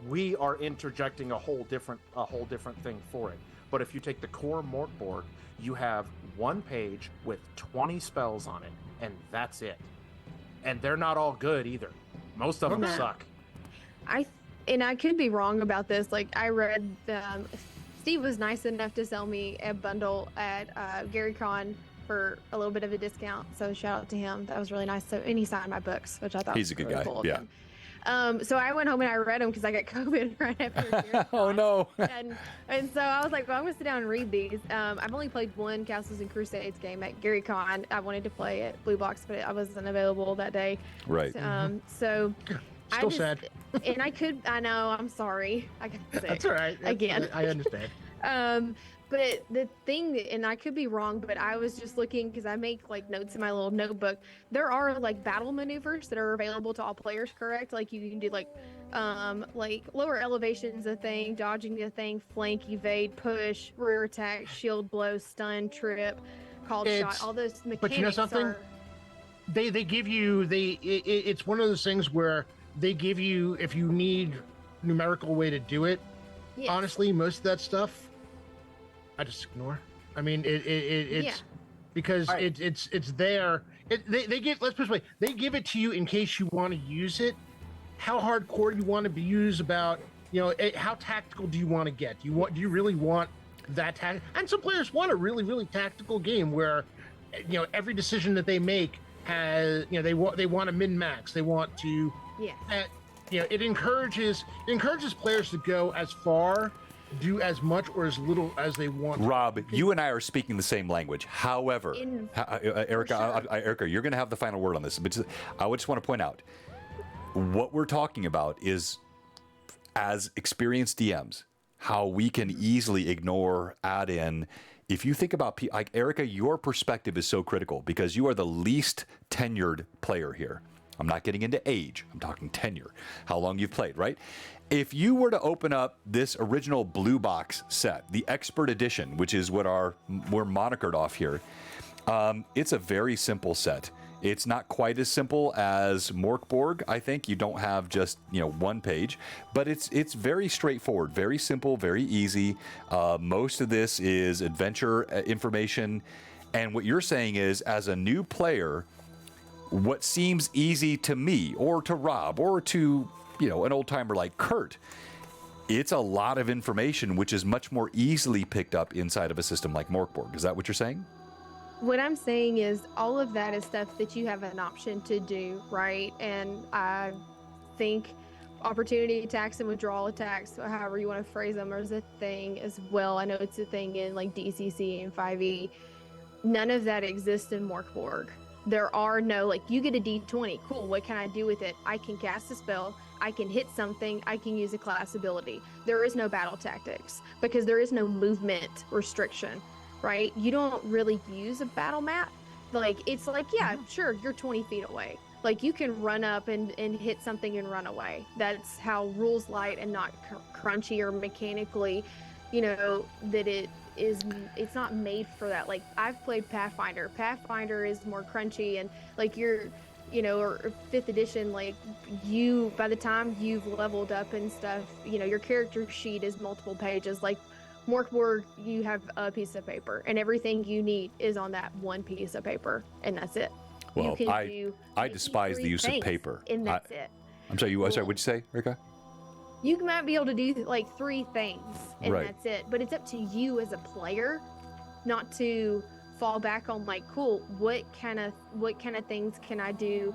we are interjecting a whole different thing for it. But if you take the core Morkborg, you have 1 page with 20 spells on it, and that's it. And they're not all good either. Most of them suck. I could be wrong about this. Like, I read Steve was nice enough to sell me a bundle at GaryCon for a little bit of a discount. So shout out to him. That was really nice. So, and he signed my books, which I thought He's was a good really guy. cool of Yeah. him. So I went home and I read them because I got COVID right after. Oh no. and so I was like, well, I'm gonna sit down and read these. I've only played one Castles and Crusades game at Gary Con. I wanted to play at Blue Box, but I wasn't available that day. Right. So Still sad. And I know, I'm sorry. I got sick. That's all right. Again. I understand. But the thing, and I could be wrong, but I was just looking because I make like notes in my little notebook. There are like battle maneuvers that are available to all players, correct? Like you can do like lower elevation's a thing, dodging a thing, flank, evade, push, rear attack, shield blow, stun, trip, called shot. All those mechanics. But you know something? They give you it's one of those things where they give you, if you need numerical way to do it. Yes. Honestly, most of that stuff I just ignore. I mean, it's because it's there. They give, let's put it this way, they give it to you in case you want to use it. How hardcore you want to be used about, how tactical do you want to get? Do you really want that And some players want a really, really tactical game where, every decision that they make has, they want a min max. They want to, it encourages players to go as far, do as much or as little as they want. Rob, you and I are speaking the same language. However, Erica, Erica, you're going to have the final word on this. But I just want to point out, what we're talking about is, as experienced DMs, how we can easily ignore, add in. If you think about, like Erica, your perspective is so critical because you are the least tenured player here. I'm not getting into age. I'm talking tenure, how long you've played, right? If you were to open up this original Blue Box set, the Expert Edition, which is what we're monikered off here, it's a very simple set. It's not quite as simple as Morkborg. I think you don't have just one page, but it's very straightforward, very simple, very easy. Most of this is adventure information, and what you're saying is, as a new player, what seems easy to me or to Rob or to an old timer like Kurt, it's a lot of information which is much more easily picked up inside of a system like Morkborg. Is that what you're saying? What I'm saying is all of that is stuff that you have an option to do, right? And I think opportunity attacks and withdrawal attacks, however you want to phrase them, is a thing as well. I know it's a thing in like DCC and 5e. None of that exists in Morkborg. There are no, you get a D20. Cool, what can I do with it? I can cast a spell. I can hit something. I can use a class ability. There is no battle tactics because there is no movement restriction, right? You don't really use a battle map. It's sure, you're 20 feet away. You can run up and hit something and run away. That's how rules light and not crunchy or mechanically, that it's not made for that. I've played Pathfinder. Pathfinder is more crunchy and or 5th edition, by the time you've leveled up and stuff, your character sheet is multiple pages. Morkborg, you have a piece of paper and everything you need is on that one piece of paper and that's it. Well, I despise the use of paper. And that's it. I'm sorry, what'd you say, Erica? You might be able to do 3 things and right. That's it. But it's up to you as a player not to fall back on cool, what kind of things can I do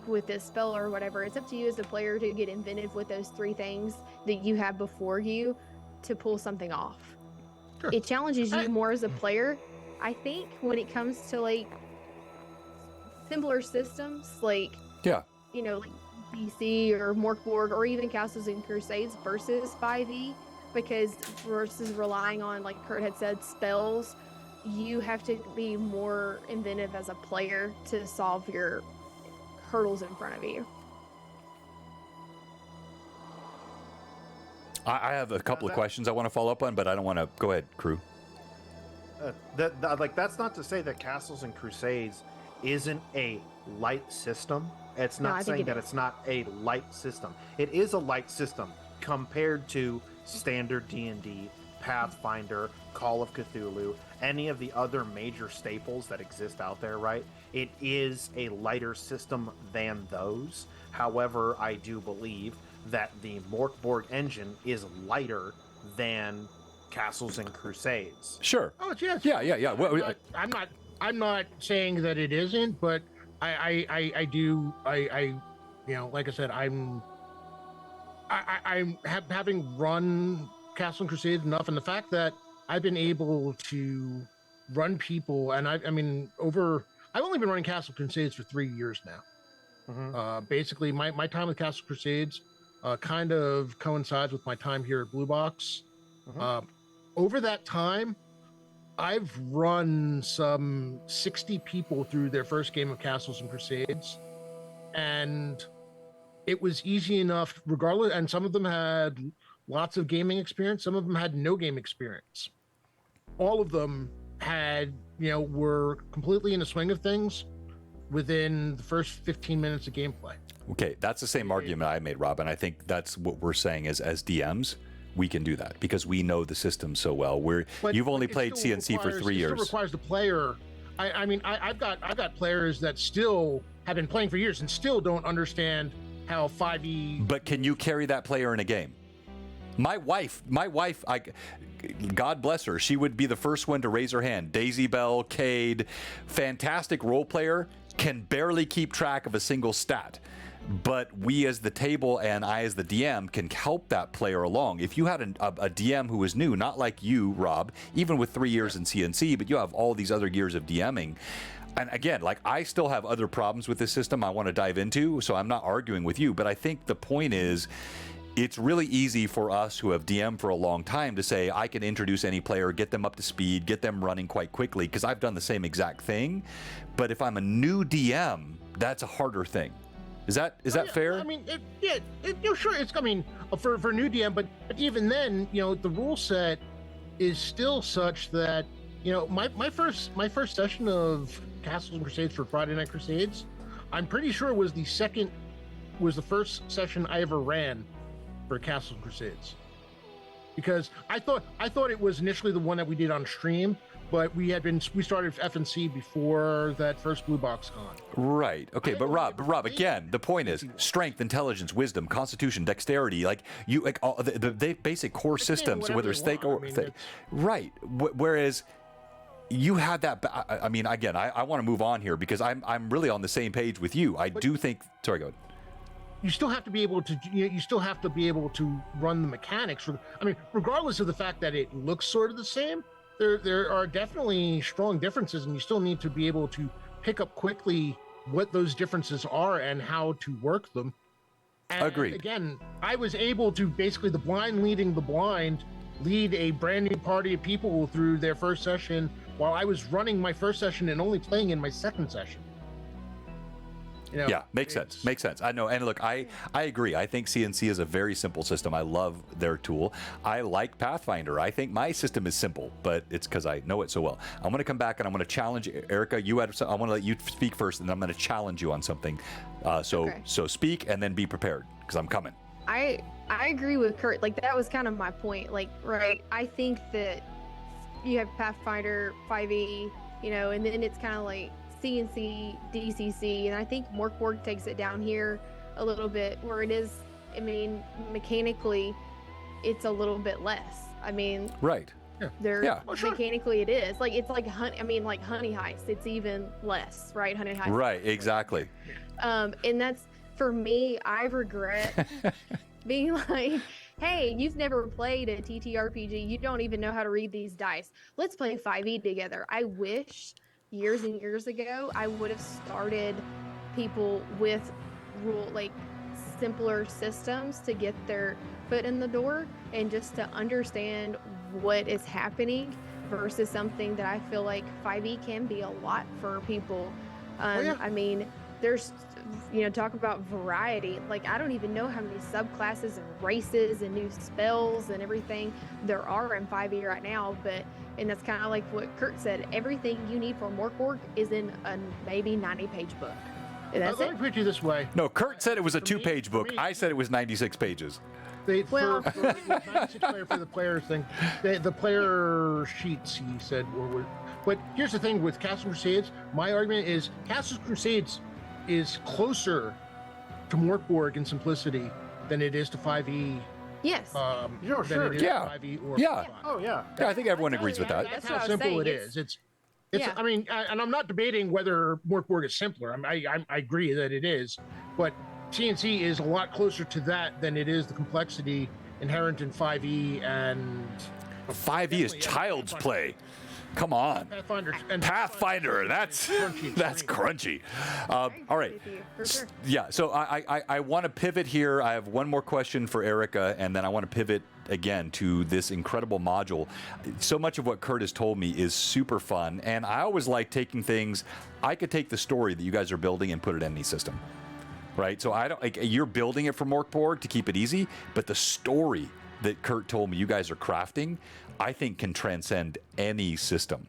with this spell or whatever. It's up to you as a player to get inventive with those 3 things that you have before you to pull something off. Sure. It challenges you more as a player, I think, when it comes to simpler systems BC or Morkborg or even Castles and Crusades versus 5e, versus relying on, like Kurt had said, spells, you have to be more inventive as a player to solve your hurdles in front of you. I have a couple of questions I want to follow up on, but I don't want to. Go ahead, crew. That's not to say that Castles and Crusades isn't a light system. It's not saying that it's not a light system. It is a light system compared to standard D&D, Pathfinder, Call of Cthulhu, any of the other major staples that exist out there, right? It is a lighter system than those. However, I do believe that the Morkborg engine is lighter than Castles and Crusades. Sure. Oh, yes. Yeah. Well, I'm not saying that it isn't, but I do you know, like I said, having run Castle and Crusade enough, and the fact that I've been able to run people, and I've only been running Castle Crusades for 3 years now. Basically, my time with Castle Crusades kind of coincides with my time here at Blue Box. Over that time, I've run some 60 people through their first game of Castles and Crusades, and it was easy enough, regardless. And some of them had lots of gaming experience. Some of them had no game experience. All of them were completely in the swing of things within the first 15 minutes of gameplay. Okay, that's the same argument I made, Rob, and I think that's what we're saying is, as DMs, we can do that because we know the system so well. You've only played CNC for 3 years. It still requires the player. I've got players that still have been playing for years and still don't understand how 5e. But can you carry that player in a game? My wife, God bless her, she would be the first one to raise her hand. Daisy Bell, Cade, fantastic role player, can barely keep track of a single stat. But we as the table and I as the DM can help that player along. If you had a DM who was new, not like you, Rob, even with 3 years in CNC, but you have all these other years of DMing. And again, like, I still have other problems with this system I want to dive into, so I'm not arguing with you. But I think the point is, it's really easy for us who have DM'd for a long time to say, I can introduce any player, get them up to speed, get them running quite quickly, because I've done the same exact thing. But if I'm a new DM, that's a harder thing. Is that fair? I mean, sure. It's for new DM, but even then, the rule set is still such that my first session of Castles and Crusades for Friday Night Crusades, I'm pretty sure was the first session I ever ran for Castles and Crusades, because I thought it was initially the one that we did on stream. But we started FNC before that first Blue Box con. Right. Okay. But Rob, again, the point is strength, intelligence, wisdom, constitution, dexterity. Like all the basic core systems, whether it's thick or right. Whereas you had that. I mean, again, I want to move on here because I'm really on the same page with you. I do think. Sorry, go ahead. You still have to be able to. You still have to be able to run the mechanics. Regardless of the fact that it looks sort of the same. There are definitely strong differences, and you still need to be able to pick up quickly what those differences are and how to work them. And agreed. Again, I was able to basically the blind leading the blind lead a brand new party of people through their first session while I was running my first session and only playing in my second session. Yeah, makes sense. I know. And look, I agree. I think CNC is a very simple system. I love their tool. I like Pathfinder. I think my system is simple, but it's because I know it so well. I'm going to come back and I'm going to challenge Erica. I want to let you speak first, and then I'm going to challenge you on something. So speak and then be prepared because I'm coming. I agree with Kurt. Like, that was kind of my point. Like, right. I think that you have Pathfinder 5e, and then it's kind of like CNC, DCC, and I think Morkborg takes it down here a little bit where it is, mechanically, it's a little bit less. Right. Mechanically it is. Like, it's like Honey Heist. It's even less, right? Honey Heist. Right, exactly. And that's, for me, I regret being like, hey, you've never played a TTRPG. You don't even know how to read these dice. Let's play 5e together. I wish years and years ago, I would have started people with simpler systems to get their foot in the door and just to understand what is happening versus something that I feel like 5e can be a lot for people. There's, talk about variety. Like, I don't even know how many subclasses and races and new spells and everything there are in 5e right now, and that's kind of like what Kurt said. Everything you need for Morkborg is in a maybe 90-page book. That's Let me put you this way. No, Kurt said it was a 2-page book. I said it was 96 pages. For 96 player for the player thing, the player sheets, he said. But here's the thing with Castles and Crusades. My argument is Castles and Crusades is closer to Morkborg in simplicity than it is to 5e. Yes. Sure. Than it is to 5e or 5. Oh, yeah. Yeah, I think everyone agrees with that. That's how simple it is. It's, Yeah. I mean, and I'm not debating whether Morkborg is simpler. I agree that it is, but CNC is a lot closer to that than it is the complexity inherent in 5e and 5e is child's play. Come on. Pathfinder, that's crunchy. All right. For sure. Yeah, so I want to pivot here. I have one more question for Erica, and then I want to pivot again to this incredible module. So much of what Kurt has told me is super fun, and I always like taking things. I could take the story that you guys are building and put it in any system, right? So I don't like you're building it for Morkborg to keep it easy, but the story that Kurt told me you guys are crafting, I think can transcend any system.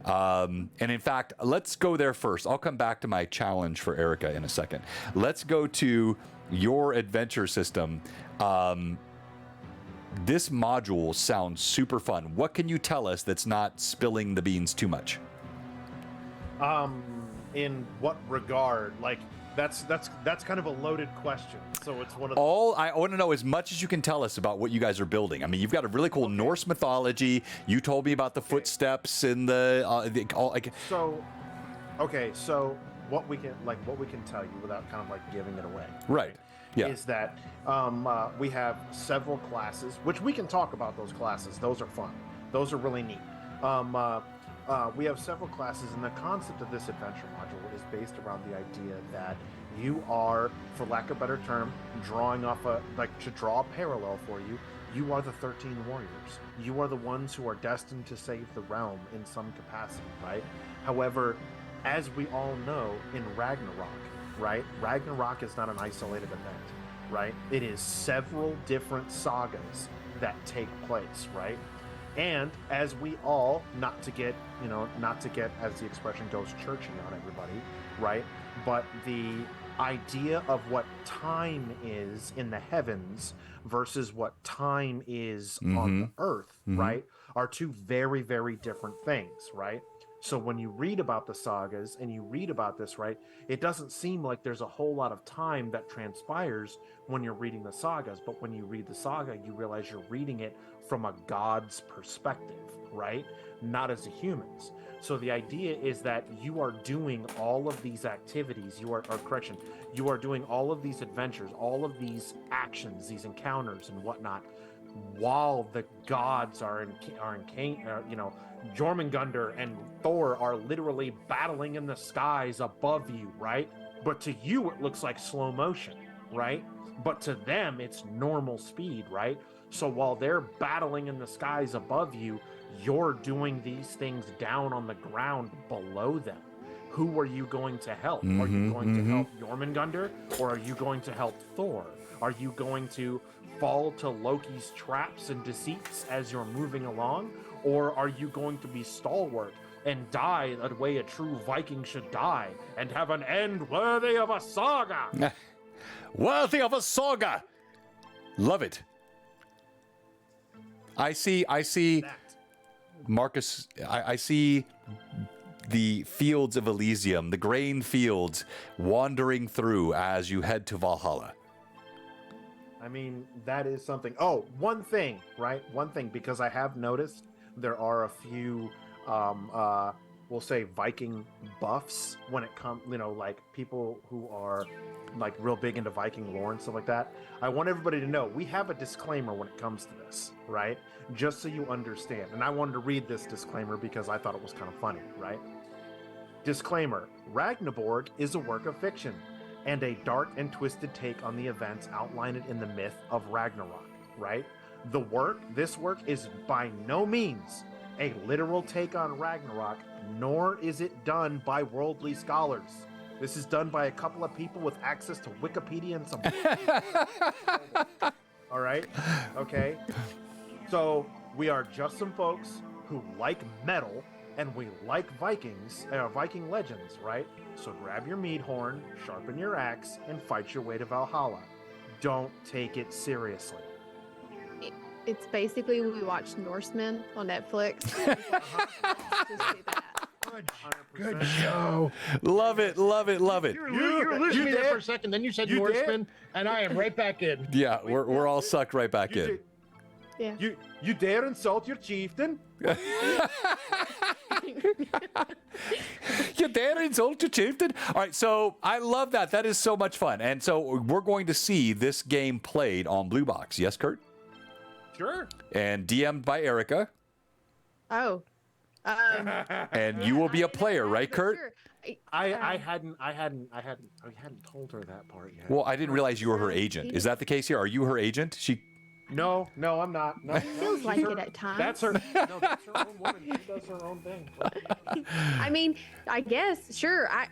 And in fact, let's go there first. I'll come back to my challenge for Erica in a second. Let's go to your adventure system. This module sounds super fun. What can you tell us that's not spilling the beans too much? In what regard? Like, that's kind of a loaded question. So it's one of I want to know as much as you can tell us about what you guys are building. I mean, you've got a really cool Norse mythology. You told me about the footsteps in the So what we can tell you without kind of like giving it away. Right. Yeah. Is that we have several classes, which we can talk about those classes. Those are fun. Those are really neat. We have several classes, and the concept of this adventure module is based around the idea that you are, for lack of a better term, drawing off to draw a parallel for you, you are the 13 warriors. You are the ones who are destined to save the realm in some capacity, right? However, as we all know in Ragnarok, right? Ragnarok is not an isolated event, right? It is several different sagas that take place, right? And as we all, not to get, as the expression goes, churchy on everybody, right? But the idea of what time is in the heavens versus what time is on the earth, right, are two very, very different things, right? So when you read about the sagas and you read about this, right, it doesn't seem like there's a whole lot of time that transpires when you're reading the sagas. But when you read the saga, you realize you're reading it from a god's perspective, right? Not as a human's. So the idea is that you are doing all of these activities, you are doing all of these adventures, all of these actions, these encounters and whatnot, while the gods are Jormungandr and Thor are literally battling in the skies above you, right? But to you, it looks like slow motion, right? But to them, it's normal speed, right? So while they're battling in the skies above you, you're doing these things down on the ground below them. Who are you going to help? Are you going to help Jormungandr, or are you going to help Thor? Are you going to fall to Loki's traps and deceits as you're moving along? Or are you going to be stalwart and die the way a true Viking should die and have an end worthy of a saga? Worthy of a saga! Love it. I see, Marcus, I see the fields of Elysium, the grain fields, wandering through as you head to Valhalla. I mean, that is something. Oh, one thing, right? One thing, because I have noticed there are a few, we'll say Viking buffs when it comes, like people who are like real big into Viking lore and stuff like that. I want everybody to know we have a disclaimer when it comes to this, right? Just so you understand. And I wanted to read this disclaimer because I thought it was kind of funny, right? Disclaimer: Rangnaborg is a work of fiction and a dark and twisted take on the events outlined in the myth of Ragnarok, right? This work is by no means a literal take on Ragnarok, nor is it done by worldly scholars. This is done by a couple of people with access to Wikipedia and some. All right? Okay? So we are just some folks who like metal and we like Vikings, Viking legends, right? So grab your meat horn, sharpen your axe, and fight your way to Valhalla. Don't take it seriously. It's basically we watched Norsemen on Netflix. Just do that. Good show. Love it. You were losing me there for a second, then you said Norseman, and I am right back in. Yeah, we're all sucked right back in. Yeah. You dare insult your chieftain? You dare insult your chieftain? All right, so I love that. That is so much fun. And so we're going to see this game played on Blue Box. Yes, Kurt? Sure. And DM'd by Erica. Oh. And you will be a player, right, Kurt? Sure. I hadn't told her that part yet. Well, I didn't realize you were her agent. Is that the case here? Are you her agent? No, I'm not. No, feels like it at times. That's her. No, that's her own woman. She does her own thing. I mean, I guess, sure. I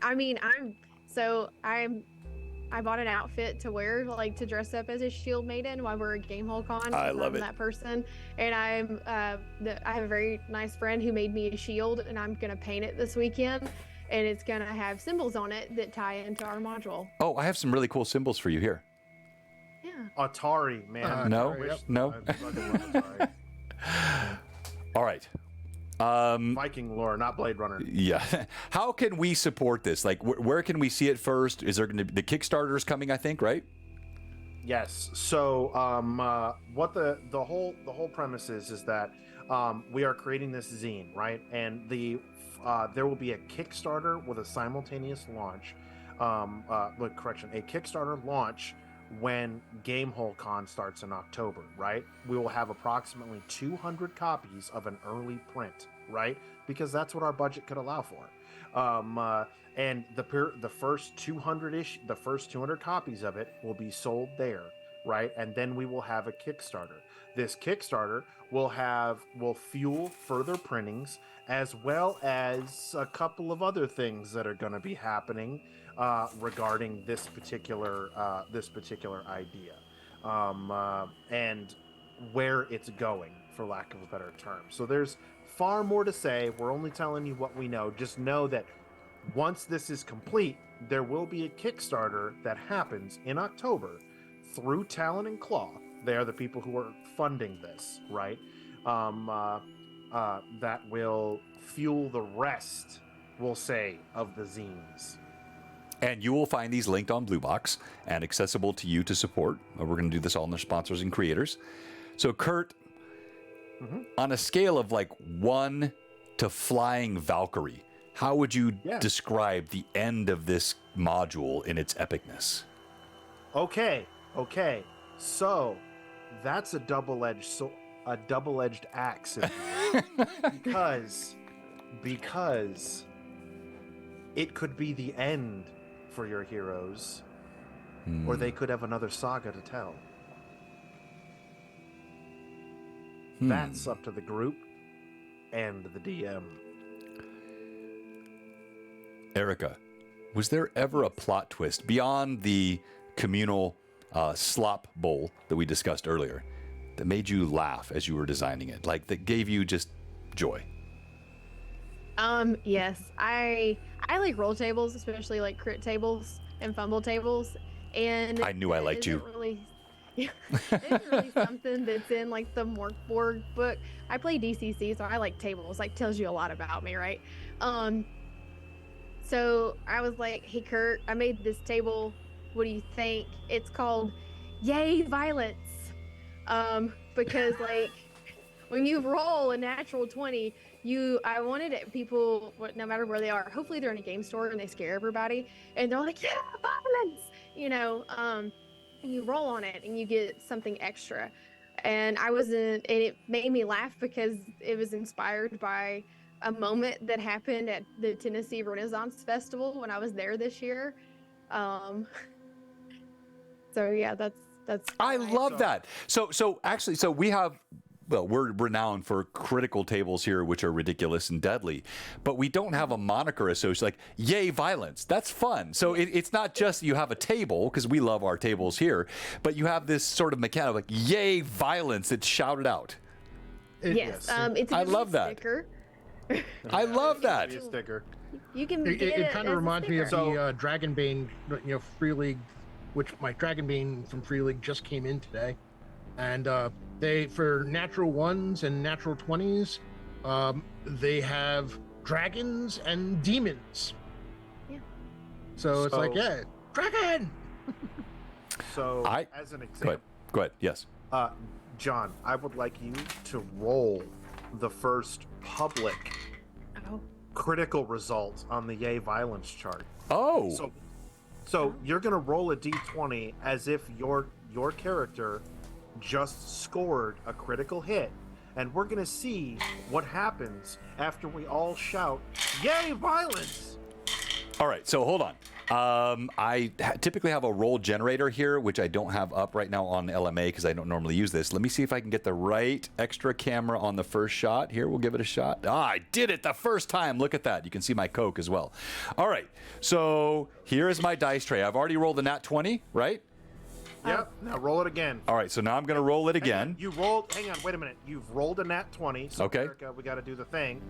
bought an outfit to wear, like to dress up as a shield maiden while we're at Gamehole Con. I love it. That person, and I have a very nice friend who made me a shield, and I'm gonna paint it this weekend, and it's gonna have symbols on it that tie into our module. Oh, I have some really cool symbols for you here. Yeah. Atari, man. No, no. I fucking love Atari. All right. Viking lore, not Blade Runner. Yeah. How can we support this? Like, where can we see it first? Is there going to be the Kickstarter's coming? I think, right? Yes. So, what the whole premise is that we are creating this zine, right? And there will be a Kickstarter with a simultaneous launch. A Kickstarter launch when Gamehole Con starts in October, right? We will have approximately 200 copies of an early print, right? Because that's what our budget could allow for. And the first 200 copies of it will be sold there, right? And then we will have a Kickstarter. This Kickstarter will fuel further printings, as well as a couple of other things that are going to be happening regarding this particular idea, and where it's going, for lack of a better term. So there's far more to say. We're only telling you what we know. Just know that once this is complete, there will be a Kickstarter that happens in October through Talon and Claw. They are the people who are funding this, right? That will fuel the rest, we'll say, of the zines. And you will find these linked on Blue Box and accessible to you to support. We're going to do this all in their sponsors and creators. So, Kurt, on a scale of like 1 to Flying Valkyrie, how would you describe the end of this module in its epicness? Okay. So, that's a double-edged axe, because it could be the end for your heroes, or they could have another saga to tell. That's up to the group and the DM. Erica, was there ever a plot twist beyond the communal slop bowl that we discussed earlier that made you laugh as you were designing it, like that gave you just joy? Yes, I like roll tables, especially like crit tables and fumble tables. And I knew I liked you. It isn't really something that's in like the Morkborg book. I play DCC, so I like tables. Like, tells you a lot about me, right? So I was like, hey Kurt, I made this table. What do you think? It's called Yay Violence. Because like when you roll a natural 20, I wanted it, people, no matter where they are, hopefully they're in a game store and they scare everybody and they're like, yeah, violence, and you roll on it and you get something extra. And it made me laugh because it was inspired by a moment that happened at the Tennessee Renaissance Festival when I was there this year. So yeah, that's I love that. So actually, we have, well, we're renowned for critical tables here, which are ridiculous and deadly, but we don't have a moniker associated, like Yay Violence. That's fun. So it's not just you have a table, because we love our tables here, but you have this sort of mechanic like Yay Violence that's shouted out. It's I love that. Sticker. I love that. A sticker. You can It kind of reminds me of the Dragonbane, Free League, which my Dragonbane from Free League just came in today, and they, for natural 1s and natural 20s, they have dragons and demons. Yeah. So it's like, yeah, dragon. So as an example, Go ahead. Yes. John, I would like you to roll the first public critical result on the Yay Violence chart. Oh. So you're gonna roll a d20 as if your character just scored a critical hit, and we're gonna see what happens after we all shout "Yay, violence!" All right, so hold on. I typically have a roll generator here, which I don't have up right now on LMA because I don't normally use this. Let me see if I can get the right extra camera on the first shot. Here, we'll give it a shot. I did it the first time. Look at that. You can see my Coke as well. All right, so here is my dice tray. I've already rolled a nat 20, right? Yep. Now roll it again. All right, so now I'm going to roll it again. You rolled. Hang on. Wait a minute. You've rolled a nat 20. So Okay. Erica, we got to do the thing.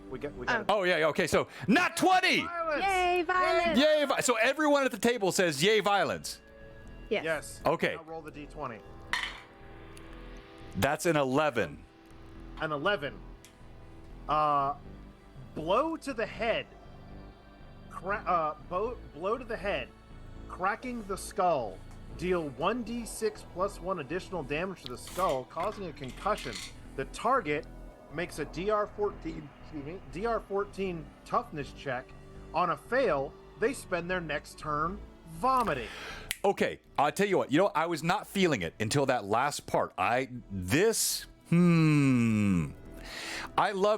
We got. Oh, yeah, okay, so nat 20! Violence! Yay, violence! Yay, so everyone at the table says yay, violence. Yes. Yes. Okay. Now roll the d20. That's an 11. An 11. Blow to the head. Blow to the head. Cracking the skull. Deal 1d6 plus 1 additional damage to the skull, causing a concussion. The target makes a DR14 toughness check. On a fail, they spend their next turn vomiting. Okay, I'll tell you what. You know, I was not feeling it until that last part. I love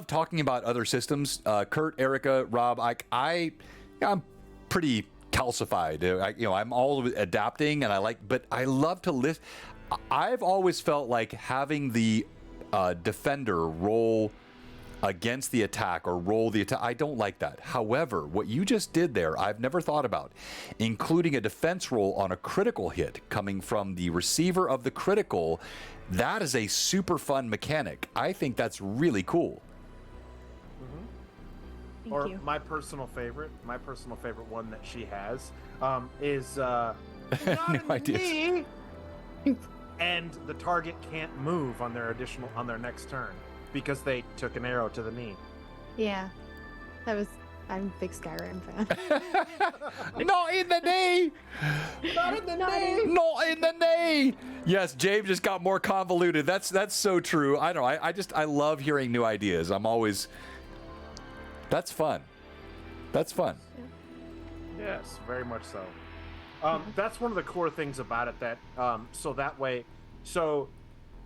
talking about other systems. Kurt, Erica, Rob, I'm pretty calcified. I'm always adapting, and but I love to list. I've always felt like having the defender roll against the attack or roll the attack. I don't like that. However, what you just did there, I've never thought about, including a defense roll on a critical hit coming from the receiver of the critical. That is a super fun mechanic. I think that's really cool. Thank you. My personal favorite one that she has is not No a ideas. knee, and the target can't move on their next turn because they took an arrow to the knee. Yeah. I'm a big Skyrim fan. Not in the knee! Not in the knee. Not in the knee! Yes, James just got more convoluted. That's so true. I know. I love hearing new ideas. That's fun. That's fun. Yes, very much so. That's one of the core things about it. That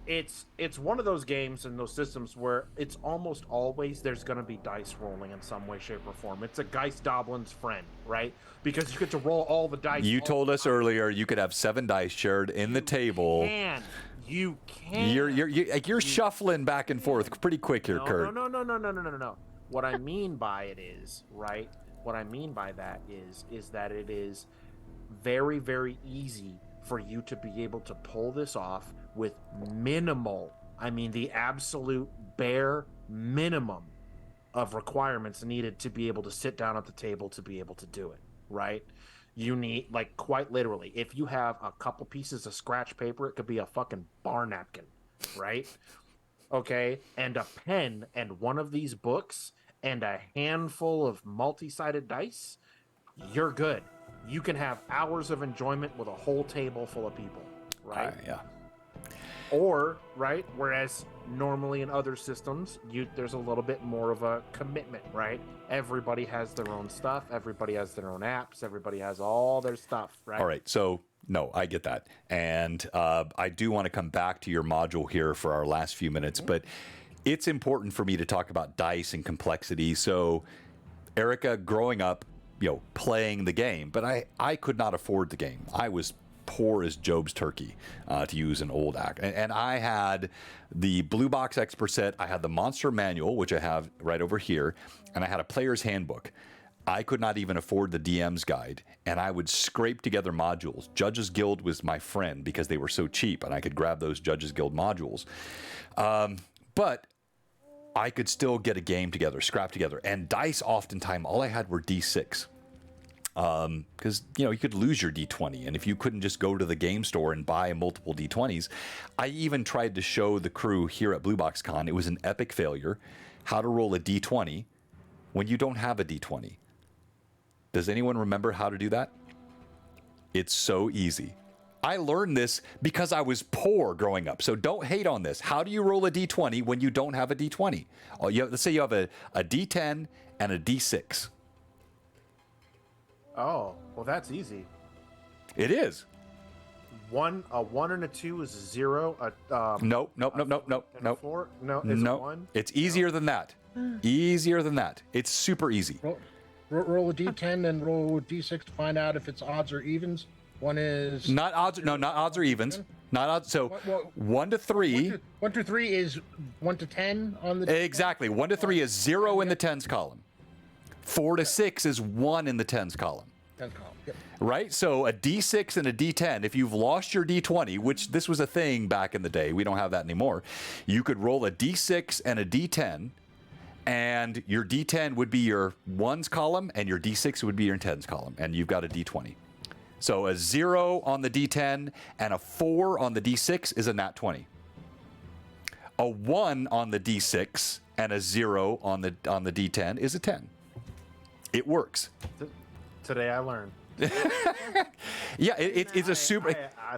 it's one of those games and those systems where it's almost always there's going to be dice rolling in some way, shape, or form. It's a Geist Doblin's friend, right? Because you get to roll all the dice. You told us earlier you could have 7 dice shared in the table. You can. You're shuffling back and forth pretty quick here, Kurt. No. What I mean by it is, right? What I mean by that is that it is very, very easy for you to be able to pull this off with minimal, the absolute bare minimum of requirements needed to be able to sit down at the table to be able to do it, right? You need, quite literally, if you have a couple pieces of scratch paper, it could be a fucking bar napkin, right? Okay, and a pen and one of these books and a handful of multi-sided dice, you're good. You can have hours of enjoyment with a whole table full of people, right? Yeah. Or, right, whereas normally in other systems, there's a little bit more of a commitment, right? Everybody has their own stuff. Everybody has their own apps. Everybody has all their stuff, right? All right, so no, I get that. And I do want to come back to your module here for our last few minutes, but it's important for me to talk about dice and complexity. So Erica, growing up, playing the game, but I could not afford the game. I was poor as Job's turkey, to use an old act. And I had the Blue Box Expert set. I had the Monster Manual, which I have right over here, and I had a player's handbook. I could not even afford the DM's guide, and I would scrape together modules. Judges Guild was my friend because they were so cheap, and I could grab those Judges Guild modules. But I could still get a game together, scrap together. And dice, oftentimes, all I had were D6. Because, you could lose your D20. And if you couldn't just go to the game store and buy multiple D20s, I even tried to show the crew here at Blue Box Con, it was an epic failure, how to roll a D20 when you don't have a D20. Does anyone remember how to do that? It's so easy. I learned this because I was poor growing up. So don't hate on this. How do you roll a d20 when you don't have a d20? Let's say you have a d10 and a d6. Oh, well, that's easy. It is. A 1 and a 2 is 0. Nope. And a 4? No, it's a 1? It's easier than that. Easier than that. It's super easy. Roll a d10 and roll a d6 to find out if it's odds or evens. One is not odds. No, not odds or evens. Not odds. So 1 to 3. 1 to 3 is 1 to 10 on the. Exactly. 1 to 3 is 0 in the tens column. 4 to 6 is 1 in the tens column. Tens column. Yep. Right? So a d6 and a d10, if you've lost your d20, which this was a thing back in the day, we don't have that anymore, you could roll a d6 and a d10, and your d10 would be your ones column, and your d6 would be your tens column, and you've got a d20. So a 0 on the d10 and a 4 on the d6 is a nat 20. A 1 on the d6 and a 0 on the d10 is a 10. It works. Today I learned. Yeah, it's a super.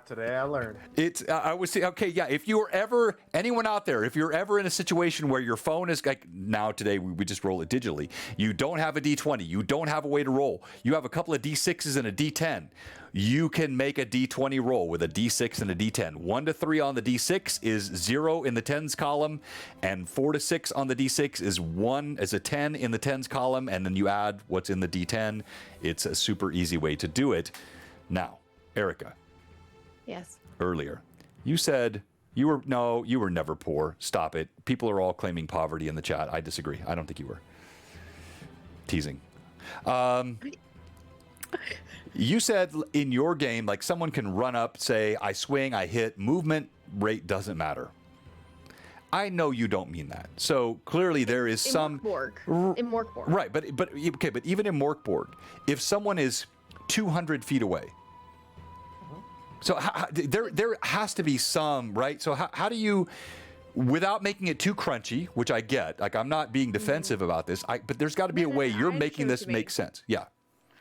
Today I learned. It's I would say, okay, yeah. If you were ever, anyone out there, if you're ever in a situation where your phone is like now today, we just roll it digitally. You don't have a d20. You don't have a way to roll. You have a couple of d6s and a d10. You can make a d20 roll with a d6 and a d10. 1 to 3 on the d6 is 0 in the tens column, and 4 to 6 on the d6 is a 10 in the tens column, and then you add what's in the d10. It's a super easy way to do it. Now, Erica. Yes. Earlier, you said you were never poor. Stop it. People are all claiming poverty in the chat. I disagree. I don't think you were. Teasing. You said in your game, like someone can run up, say, I swing, I hit, movement rate doesn't matter. I know you don't mean that. So clearly there is some in Morkborg. Right, but even in Morkborg, if someone is 200 feet away, so there has to be some, right? So how do you, without making it too crunchy, which I get, like I'm not being defensive about this, but there's got to be a way you're making this make sense. Yeah.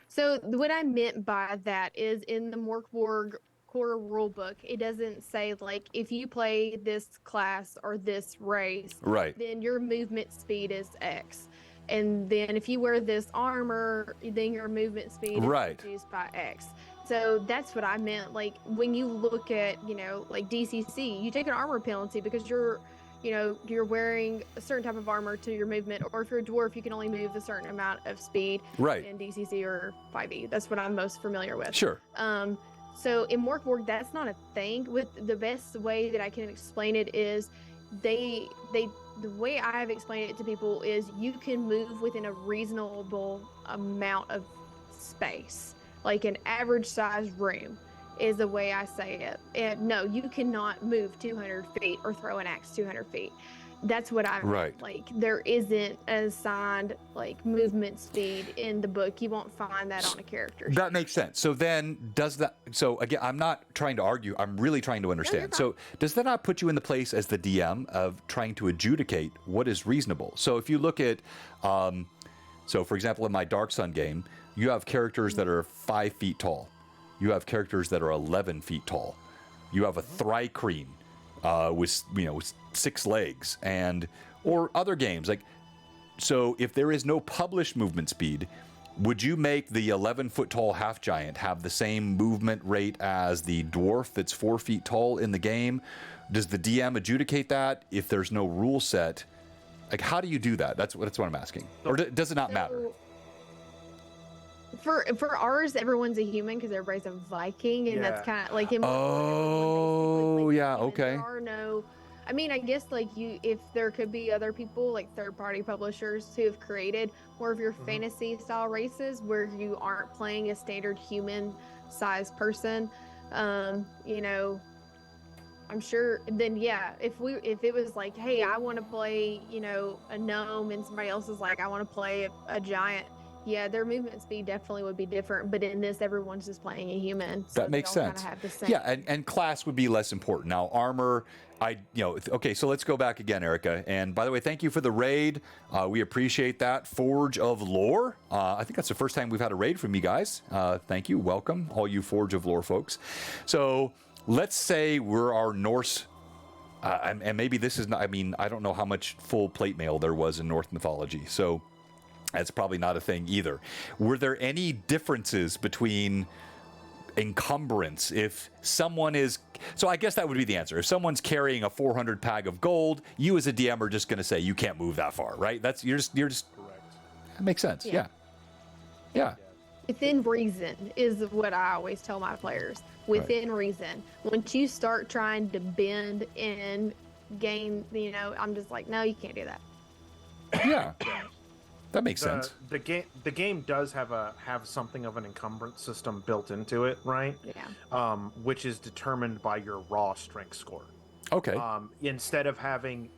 So what I meant by that is in the Morkborg core rulebook, it doesn't say like if you play this class or this race, right, then your movement speed is X. And then if you wear this armor, then your movement speed is reduced by X. So that's what I meant. Like when you look at, like DCC, you take an armor penalty because you're wearing a certain type of armor to your movement, or if you're a dwarf, you can only move a certain amount of speed in DCC or 5e. That's what I'm most familiar with. Sure. So in Morkborg, that's not a thing. With the best way that I can explain it is the way I've explained it to people is you can move within a reasonable amount of space, like an average size room is the way I say it. And no, you cannot move 200 feet or throw an axe 200 feet. That's what I meant. Like there isn't an assigned like movement speed in the book. You won't find that on a character sheet. That makes sense. So then so again, I'm not trying to argue. I'm really trying to understand. So does that not put you in the place as the DM of trying to adjudicate what is reasonable? So if you look at, so for example, in my Dark Sun game, you have characters that are 5 feet tall. You have characters that are 11 feet tall. You have a Thri-kreen with 6 legs, or other games like. So if there is no published movement speed, would you make the 11-foot tall half giant have the same movement rate as the dwarf that's 4 feet tall in the game? Does the DM adjudicate that if there's no rule set? Like, how do you do that? That's what I'm asking. Or does it not matter? For ours, everyone's a human because everybody's a Viking, and that's kind of like in okay. There are no, I mean, I guess like if there could be other people like third-party publishers who have created more of your fantasy style races where you aren't playing a standard human-sized person, I'm sure. Then if it was like, hey, I want to play, a gnome, and somebody else is like, I want to play a giant. Yeah, their movement speed definitely would be different, but in this, everyone's just playing a human. So that makes sense. Have the same. Yeah, and class would be less important. Now, armor, Okay, so let's go back again, Erica. And by the way, thank you for the raid. We appreciate that. Forge of Lore. I think that's the first time we've had a raid from you guys. Thank you. Welcome, all you Forge of Lore folks. So let's say we're our Norse. And maybe this is not, I mean, I don't know how much full plate mail there was in Norse mythology. So that's probably not a thing either. Were there any differences between encumbrance if someone is, so I guess that would be the answer. If someone's carrying a 400 pag of gold, you as a DM are just going to say you can't move that far, right? You're just Correct. that makes sense. Yeah. Within reason is what I always tell my players. Within reason. Once you start trying to bend and gain, I'm just like, no, you can't do that. Yeah. That makes sense. The game does have something of an encumbrance system built into it, right? Yeah. Which is determined by your raw strength score. Okay. Instead of having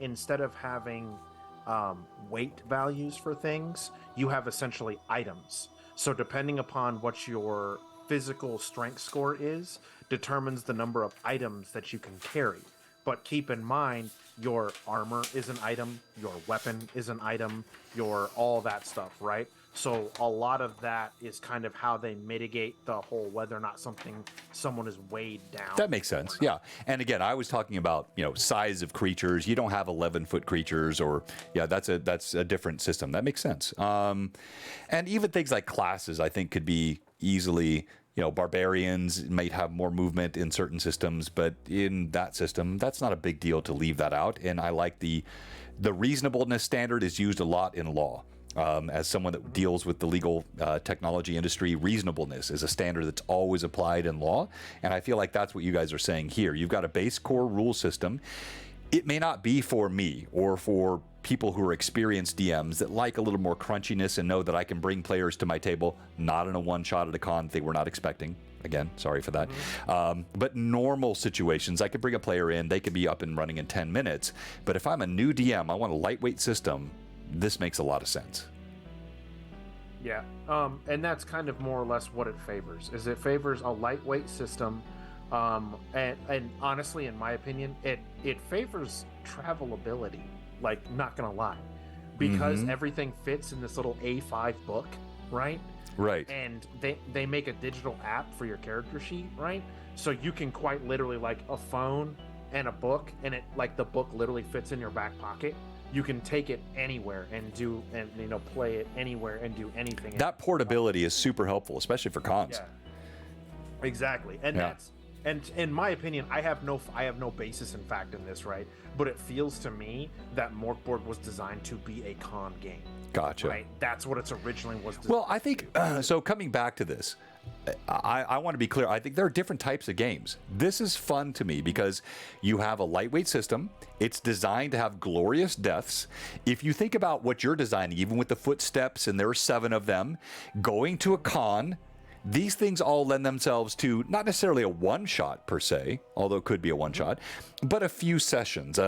weight values for things, you have essentially items. So depending upon what your physical strength score is, determines the number of items that you can carry. But keep in mind, your armor is an item, your weapon is an item, your all that stuff, right? So a lot of that is kind of how they mitigate the whole whether or not someone is weighed down. That makes sense. Yeah. And again, I was talking about, size of creatures. You don't have 11-foot creatures that's a different system. That makes sense. And even things like classes, I think could be easily, barbarians might have more movement in certain systems, but in that system, that's not a big deal to leave that out. And I like the reasonableness standard is used a lot in law. As someone that deals with the legal technology industry, reasonableness is a standard that's always applied in law. And I feel like that's what you guys are saying here. You've got a base core rule system. It may not be for me or for people who are experienced DMs that like a little more crunchiness and know that I can bring players to my table, not in a one-shot at a con they were not expecting. Again, sorry for that. But normal situations, I could bring a player in, they could be up and running in 10 minutes. But if I'm a new DM, I want a lightweight system, this makes a lot of sense. Yeah, and that's kind of more or less what it favors. Is it favors a lightweight system, and honestly, in my opinion, it favors travelability. Like, not gonna lie, because everything fits in this little A5 book, right? Right. And they make a digital app for your character sheet, right? So you can quite literally, like, a phone and a book, and the book literally fits in your back pocket. You can take it anywhere and play it anywhere and do anything. That portability is super helpful, especially for cons. Yeah, exactly. And and in my opinion, I have no basis in fact in this, right? But it feels to me that Morkborg was designed to be a con game. Gotcha. Right? That's what it's originally was designed. Well, I think so. Coming back to this, I want to be clear. I think there are different types of games. This is fun to me because you have a lightweight system. It's designed to have glorious deaths. If you think about what you're designing, even with the footsteps, and there are 7 of them, going to a con, these things all lend themselves to not necessarily a one-shot per se, although it could be a one-shot, but a few sessions,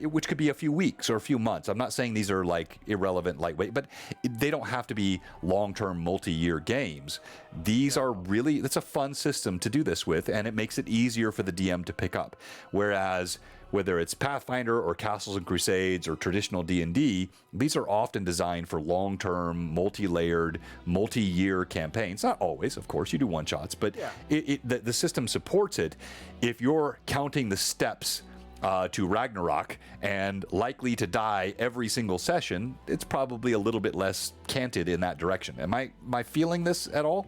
which could be a few weeks or a few months. I'm not saying these are like irrelevant lightweight, but they don't have to be long-term multi-year games. These are really, it's a fun system to do this with, and it makes it easier for the DM to pick up. Whereas whether it's Pathfinder or Castles and Crusades or traditional D&D, these are often designed for long-term, multi-layered, multi-year campaigns. Not always, of course, you do one-shots, but the system supports it. If you're counting the steps to Ragnarok and likely to die every single session, it's probably a little bit less canted in that direction. Am I feeling this at all?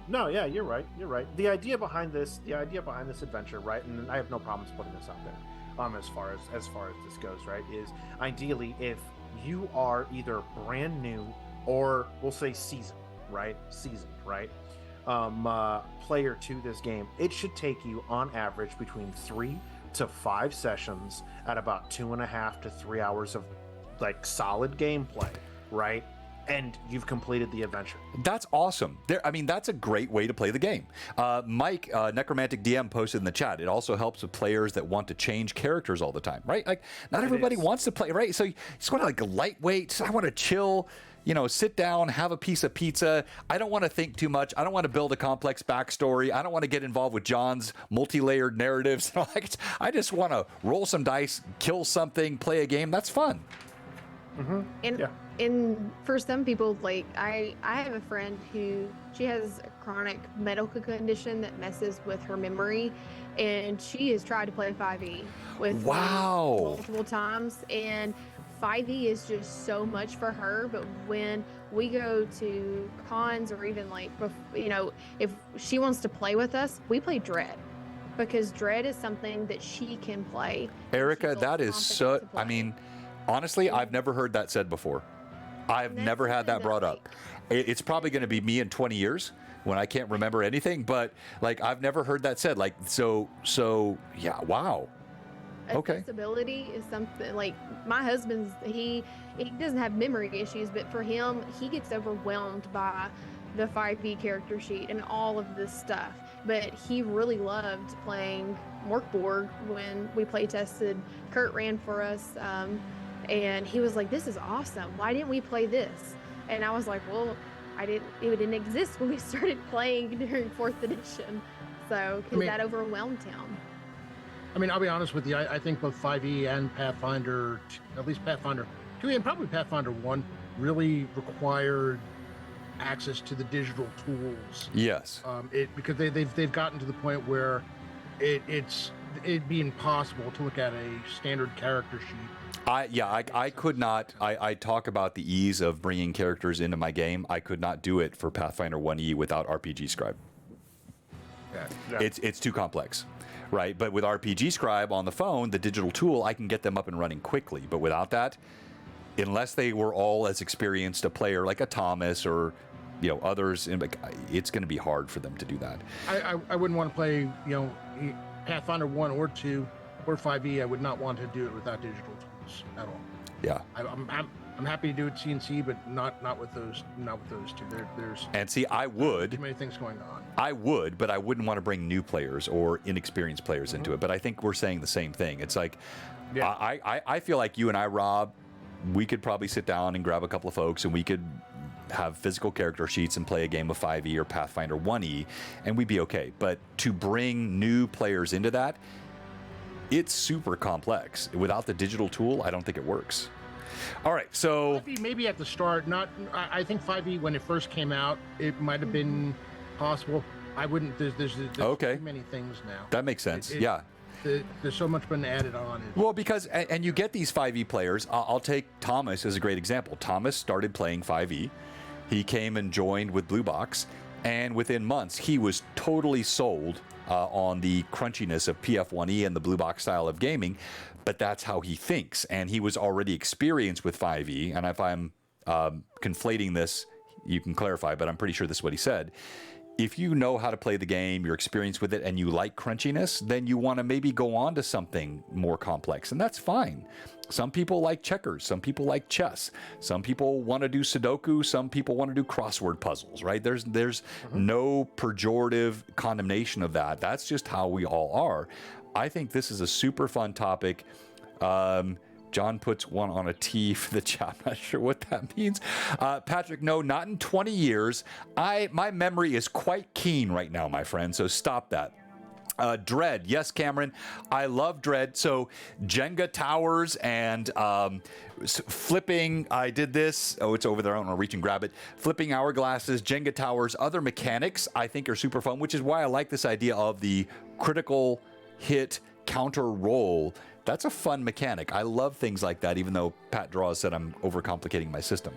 No, yeah, you're right. You're right. The idea behind this adventure, right? And I have no problems putting this out there. As far as this goes, right, is ideally if you are either brand new or we'll say seasoned, right, player to this game, it should take you on average between 3 to 5 sessions at about 2.5 to 3 hours of like solid gameplay, right? And you've completed the adventure. That's awesome. That's a great way to play the game. Mike, Necromantic DM, posted in the chat. It also helps with players that want to change characters all the time, right? Like, not everybody wants to play, right? So you just want to like lightweight. I want to chill. sit down, have a piece of pizza. I don't want to think too much. I don't want to build a complex backstory. I don't want to get involved with John's multi-layered narratives. I just want to roll some dice, kill something, play a game. That's fun. And for some people, like I have a friend who she has a chronic medical condition that messes with her memory, and she has tried to play 5e with me multiple times, and 5e is just so much for her. But when we go to cons, or even like, if she wants to play with us, we play Dread, because Dread is something that she can play. Erica, that is so, I mean, honestly, I've never heard that said before. I've never had that brought up. It's probably going to be me in 20 years when I can't remember anything, but like, I've never heard that said. Like, so yeah, wow. Okay. Accessibility is something like my husband's, he doesn't have memory issues, but for him, he gets overwhelmed by the 5e character sheet and all of this stuff. But he really loved playing Morkborg when we play tested. Kurt ran for us, and he was like, "This is awesome. Why didn't we play this?" And I was like, "Well, it didn't exist when we started playing during 4th edition, so because that overwhelmed him." I mean, I'll be honest with you. I think both 5e and Pathfinder, at least Pathfinder 2 and probably Pathfinder 1, really required access to the digital tools. Yes. Because they've gotten to the point where it'd be impossible to look at a standard character sheet. I could not. I talk about the ease of bringing characters into my game. I could not do it for Pathfinder 1e without RPG Scribe. Yeah. It's too complex. Right, but with RPG Scribe on the phone, the digital tool, I can get them up and running quickly. But without that, unless they were all as experienced a player like a Thomas or others, it's going to be hard for them to do that. I wouldn't want to play Pathfinder 1 or 2 or 5e. I would not want to do it without digital tools at all. Yeah, I'm happy to do it CNC, but not with those two. There's I would. Too many things going on. I would, but I wouldn't want to bring new players or inexperienced players into it. But I think we're saying the same thing. It's like, I feel like you and I, Rob, we could probably sit down and grab a couple of folks, and we could have physical character sheets and play a game of 5e or Pathfinder 1e, and we'd be okay. But to bring new players into that, it's super complex. Without the digital tool, I don't think it works. All right, so maybe at the start, I think 5e when it first came out, it might have been possible. I wouldn't. There's okay. too many things now. That makes sense. Yeah. There's so much been added on. Well, because and you get these 5e players. I'll take Thomas as a great example. Thomas started playing 5e. He came and joined with Blue Box, and within months he was totally sold on the crunchiness of PF1E and the Blue Box style of gaming. But that's how he thinks, and he was already experienced with 5e. And if I'm conflating this, you can clarify, but I'm pretty sure this is what he said. If you know how to play the game, you're experienced with it, and you like crunchiness, then you want to maybe go on to something more complex, and that's fine. Some people like checkers. Some people like chess. Some people want to do Sudoku. Some people want to do crossword puzzles, right? There's no pejorative condemnation of that. That's just how we all are. I think this is a super fun topic. John puts one on a T for the chat. I'm not sure what that means. Patrick, no, not in 20 years. My memory is quite keen right now, my friend, so stop that. Dread, yes, Cameron. I love Dread. So Jenga towers and flipping. I did this. Oh, it's over there. I don't want to reach and grab it. Flipping hourglasses, Jenga towers, other mechanics I think are super fun, which is why I like this idea of the critical hit counter roll. That's a fun mechanic. I love things like that, even though Pat Draws said I'm overcomplicating my system.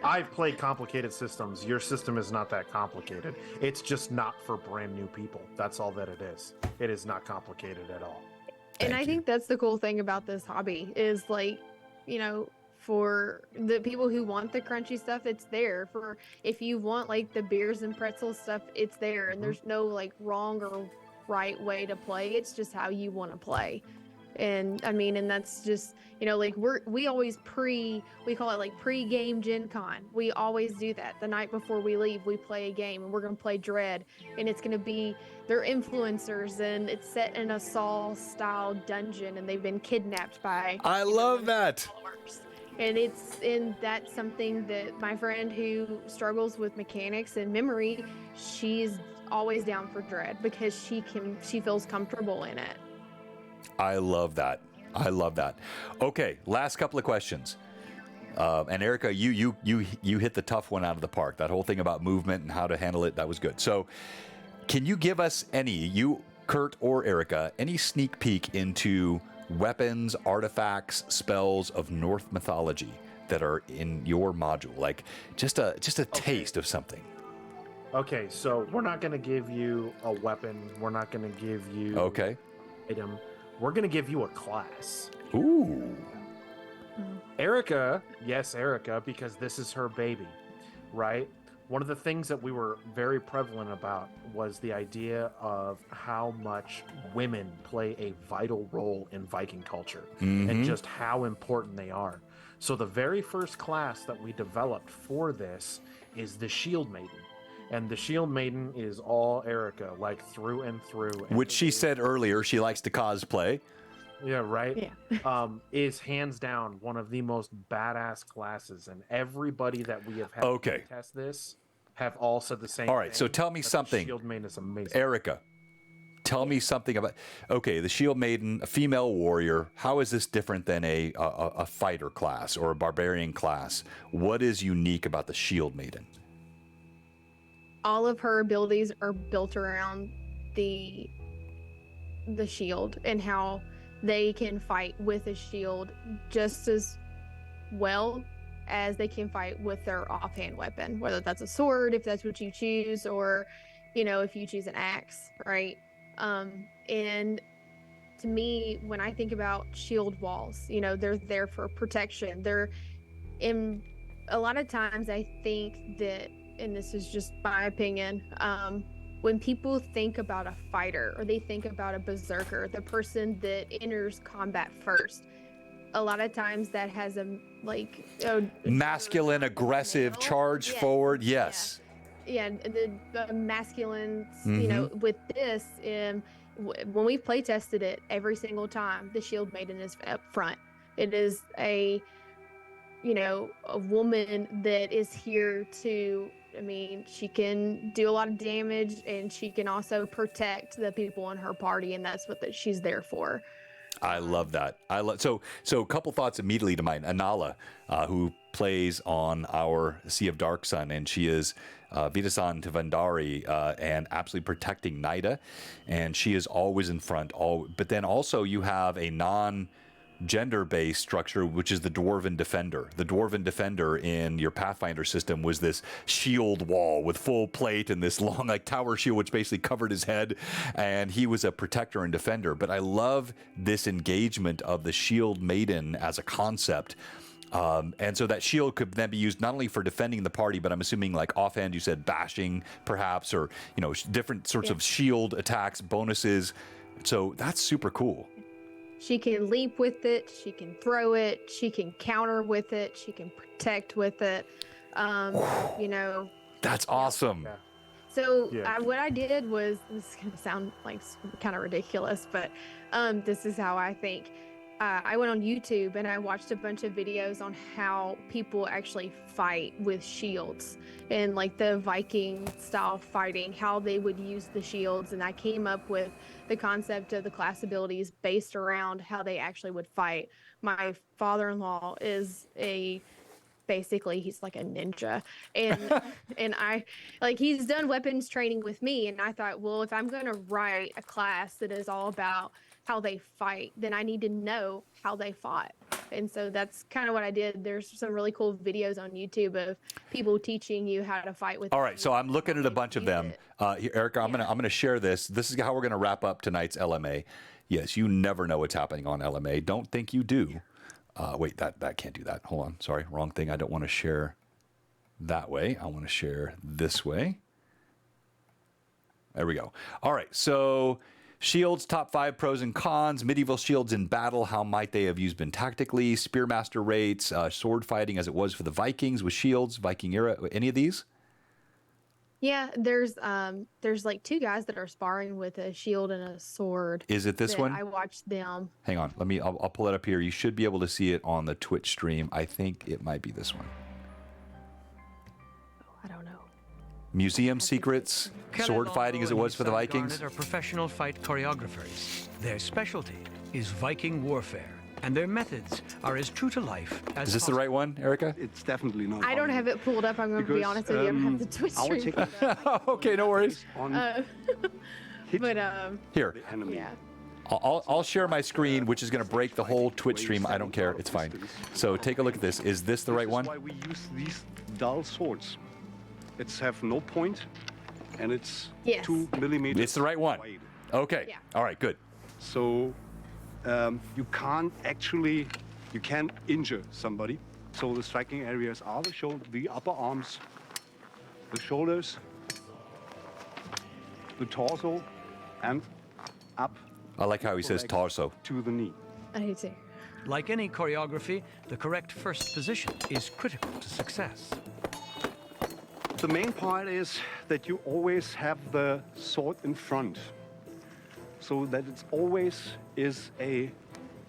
I've played complicated systems. Your system is not that complicated. It's just not for brand new people. That's all that it is. It is not complicated at all. And I think that's the cool thing about this hobby is, like, for the people who want the crunchy stuff, it's there. For if you want like the beers and pretzels stuff, it's there. And there's no like wrong or right way to play. It's just how you want to play. And I mean, and that's just, like we always we call it like pre-game Gen Con. We always do that. The night before we leave, we play a game, and we're going to play Dread, and it's going to be, they're influencers, and it's set in a Saul style dungeon, and they've been kidnapped by, I love that. Followers. that's something that my friend who struggles with mechanics and memory, she's always down for dread because she feels comfortable in it. I love that. I love that. Okay, last couple of questions. And Erica, you hit the tough one out of the park. That whole thing about movement and how to handle it, that was good. So, can you give us you, Kurt or Erica, any sneak peek into weapons, artifacts, spells of Norse mythology that are in your module? Like just a taste of something. Okay, so we're not going to give you a weapon. We're not going to give you an item. We're going to give you a class. Ooh. Erica, because this is her baby, right? One of the things that we were very prevalent about was the idea of how much women play a vital role in Viking culture and just how important they are. So the very first class that we developed for this is the Shield Maiden. And the Shield Maiden is all Erica, like through and through. Which she said earlier she likes to cosplay. Yeah, right? Yeah. Is hands down one of the most badass classes. And everybody that we have had to test this have all said the same All right, thing, so tell me something. Shield Maiden is amazing. Erica, tell me something about... Okay, the Shield Maiden, a female warrior. How is this different than a fighter class or a barbarian class? What is unique about the Shield Maiden? All of her abilities are built around the shield and how they can fight with a shield just as well as they can fight with their offhand weapon, whether that's a sword, if that's what you choose, or, if you choose an axe, right? And to me, when I think about shield walls, they're there for protection. A lot of times I think that, and this is just my opinion, when people think about a fighter or they think about a berserker, the person that enters combat first, a lot of times that has a masculine, aggressive, charge forward. Yes. Yeah, the masculine, with this, when we play tested it every single time, the Shield Maiden is up front. It is a woman that is here to, she can do a lot of damage and she can also protect the people in her party, and that's what she's there for. I love that. So a couple thoughts immediately to mind. Anala, who plays on our Sea of Dark Sun, and she is Vidasan to Vandari and absolutely protecting Nida, and she is always in front. But then also you have a non-gender-based structure, which is the Dwarven Defender. The Dwarven Defender in your Pathfinder system was this shield wall with full plate and this long tower shield, which basically covered his head, and he was a protector and defender. But I love this engagement of the Shield Maiden as a concept. And so that shield could then be used not only for defending the party, but I'm assuming offhand you said bashing perhaps, or different sorts of shield attacks, bonuses. So that's super cool. She can leap with it, she can throw it, she can counter with it, she can protect with it. That's awesome. Yeah. So what I did was, this is going to sound kind of ridiculous, but this is how I think. I went on YouTube and I watched a bunch of videos on how people actually fight with shields and the Viking style fighting, how they would use the shields. And I came up with the concept of the class abilities based around how they actually would fight. My father-in-law is basically he's like a ninja, and I he's done weapons training with me, and I thought, well, if I'm going to write a class that is all about how they fight, then I need to know how they fought. And so that's kind of what I did. There's some really cool videos on YouTube of people teaching you how to fight with. All right, so I'm looking at a bunch of them. Erica, I'm gonna share this. This is how we're gonna wrap up tonight's LMA. Yes, you never know what's happening on LMA. Don't think you do. Wait, that can't do that. Hold on, sorry, wrong thing. I don't want to share that way. I want to share this way. There we go. All right, so shields, top 5 pros and cons. Medieval shields in battle, how might they have been tactically? Spearmaster rates, sword fighting as it was for the Vikings with shields, Viking era. Any of these? Yeah, there's like two guys that are sparring with a shield and a sword. Is it this that one? I watched them. Hang on. I'll pull it up here. You should be able to see it on the Twitch stream. I think it might be this one. I don't know. Museum secrets, sword fighting as it was for the Vikings. Garnet are professional fight choreographers. Their specialty is Viking warfare, and their methods are as true to life as Is this the right one, Erica? It's definitely not. I don't have it pulled up. I'm going to be honest with you. I don't have the Twitch I would stream. take pulled up. Okay, no worries. on hit But Here, the enemy. yeah. I'll share my screen, which is going to break the whole Twitch stream. I don't care. It's fine. So take a look at this. Is this the right This one? is why we use these dull swords. It's have no point, and it's Yes. 2 millimeters. It's the right one. wide. Okay. Yeah. All right, good. So you can't injure somebody. So the striking areas are the upper arms, the shoulders, the torso, and up I like how he says legs torso. to the knee. I do too. Like any choreography, the correct first position is critical to success. The main part is that you always have the sword in front, so that it always is a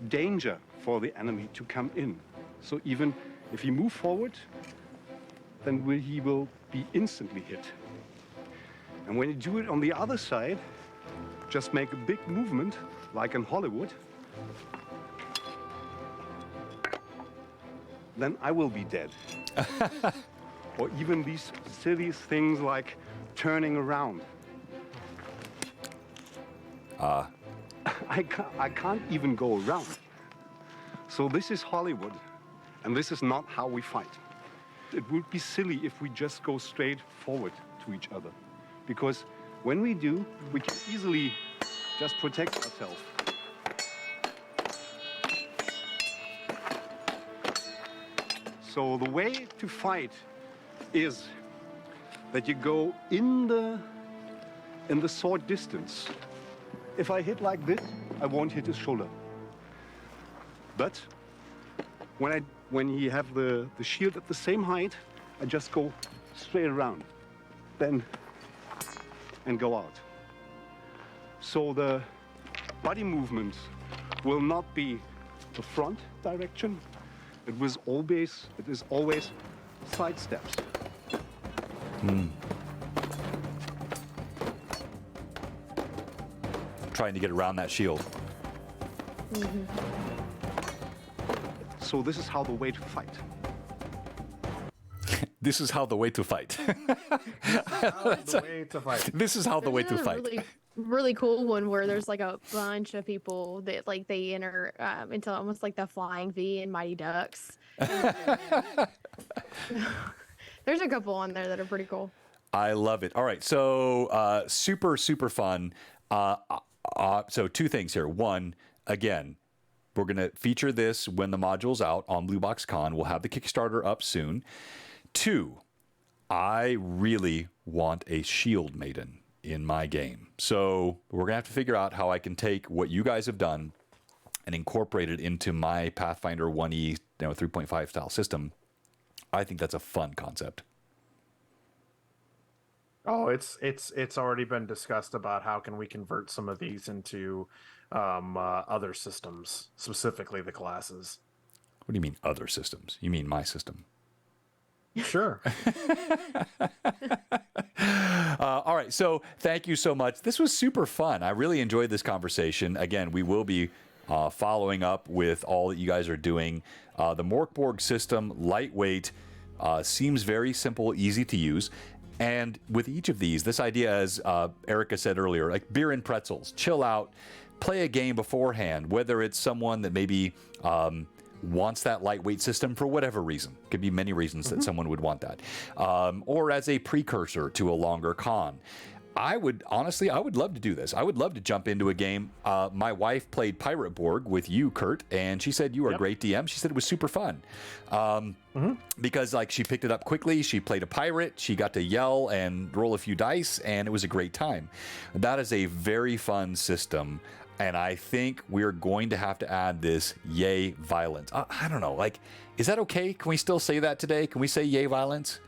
danger for the enemy to come in. So even if you move forward, then he will be instantly hit. And when you do it on the other side, just make a big movement, like in Hollywood, then I will be dead. Or even these silly things like turning around. I can't even go around. So this is Hollywood, and this is not how we fight. It would be silly if we just go straight forward to each other. Because when we do, we can easily just protect ourselves. So the way to fight is that you go in the sword distance. If I hit like this, I won't hit his shoulder. But when he have the shield at the same height, I just go straight around, then and go out. So the body movement will not be the front direction. It is always side steps. Trying to get around that shield. So this is how the way to fight. This is how the way to fight. The way to fight. This is how the way to There's fight. another really cool one where there's like a bunch of people that like they enter into almost like the flying V in Mighty Ducks. There's a couple on there that are pretty cool. I love it. All right, so super fun. So two things here. One, again, we're going to feature this when the module's out on Blue Box Con. We'll have the Kickstarter up soon. Two, I really want a shield maiden in my game. So we're going to have to figure out how I can take what you guys have done and incorporate it into my Pathfinder 1E 3.5 style system. I think that's a fun concept. Oh, it's already been discussed about how can we convert some of these into other systems, specifically the classes. What do you mean other systems? You mean my system? Sure. All right, so thank you so much. This was super fun. I really enjoyed this conversation. Again, we will be following up with all that you guys are doing. The Morkborg system, lightweight, seems very simple, easy to use. And with each of these, this idea, as Erica said earlier, like beer and pretzels, chill out, play a game beforehand, whether it's someone that maybe wants that lightweight system for whatever reason. Could be many reasons that someone would want that. Or as a precursor to a longer con. I would love to do this. I would love to jump into a game. My wife played Pirate Borg with you, Kurt, and she said you were a great DM. She said it was super fun. Because like she picked it up quickly. She played a pirate. She got to yell and roll a few dice, and it was a great time. That is a very fun system. And I think we're going to have to add this yay violence. I don't know. Like, is that okay? Can we still say that today? Can we say yay violence?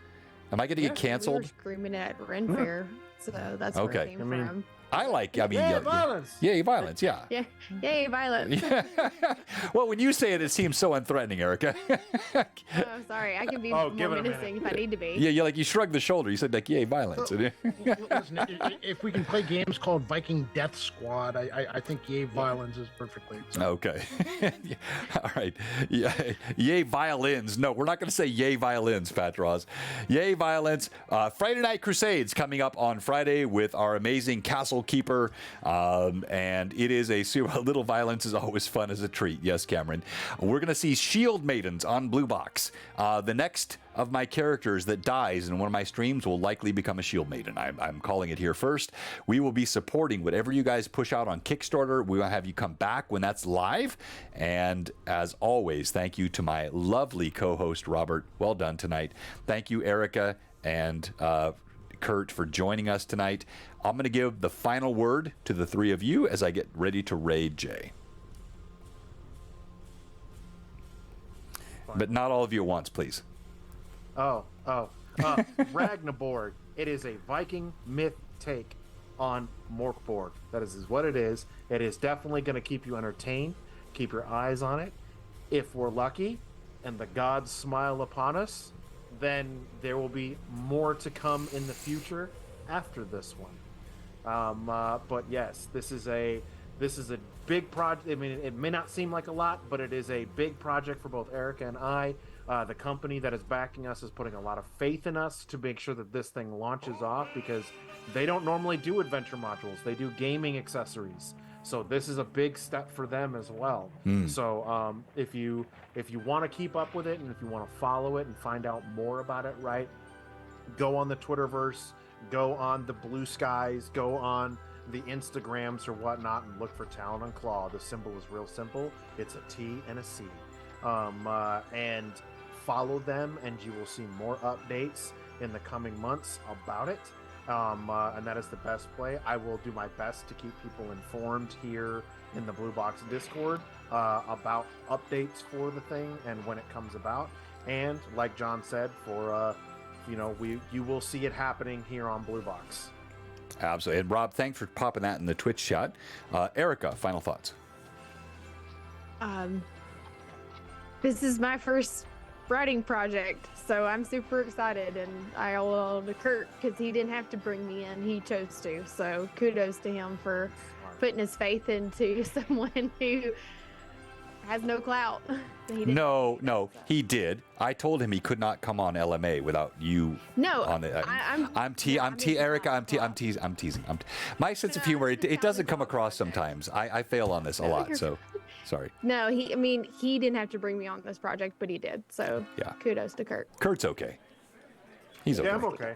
Am I going to get We were canceled? screaming at Ren Fair, so that's where Okay. it came from. I mean, Yeah, violence. Yay, violence, yeah. Yeah, yay, violence. Well, when you say it, it seems so unthreatening, Erica. Oh, sorry. I can be more give it a menacing if I need to be. Yeah, you shrugged the shoulder. You said, like, yay, violence. Listen, if we can play games called Viking Death Squad, I think yay violence is perfectly acceptable. Okay. All right. Yeah. Yay, violins. No, we're not going to say yay, violins, Patros. Yay, violence. Friday Night Crusades coming up on Friday with our amazing Castle Keeper. And it is a little violence is always fun as a treat. Yes, Cameron. We're going to see Shield Maidens on Blue Box. The next of my characters that dies in one of my streams will likely become a Shield Maiden. I'm calling it here first. We will be supporting whatever you guys push out on Kickstarter. We will have you come back when that's live. And as always, thank you to my lovely co-host, Robert. Well done tonight. Thank you, Erica and Kurt, for joining us tonight. I'm going to give the final word to the three of you as I get ready to raid Jay. But not all of you at once, please. Rangnaborg. It is a Viking myth take on Morkborg. That is what it is. It is definitely going to keep you entertained. Keep your eyes on it. If we're lucky and the gods smile upon us, then there will be more to come in the future after this one. But yes, this is a big project. I mean, it may not seem like a lot, but it is a big project for both Erica and I. The company that is backing us is putting a lot of faith in us to make sure that this thing launches off, because they don't normally do adventure modules. They do gaming accessories. So this is a big step for them as well. So if you want to keep up with it, and if you want to follow it and find out more about it, right, go on the Twitterverse, go on the Blue Skies, go on the Instagrams or whatnot, and look for Talon and Claw. The symbol is real simple. It's a T and a C. And follow them, and you will see more updates in the coming months about it. And that is the best play. I will do my best to keep people informed here in the Blue Box Discord about updates for the thing and when it comes about. And like John said, for you will see it happening here on Blue Box. Absolutely. And Rob, thanks for popping that in the Twitch chat. Erica, final thoughts. This is my first writing project, so I'm super excited, and I owe it to Kurt because he didn't have to bring me in; he chose to. So kudos to him for putting his faith into someone who has no clout. No, he did. I told him he could not come on LMA without you. No, on it. I'm teasing. My sense of humor, it doesn't come across sometimes. I fail on this a lot, so sorry. No, he didn't have to bring me on this project, but he did. So yeah, kudos to Kurt. Kurt's okay. He's okay. Yeah, I'm okay.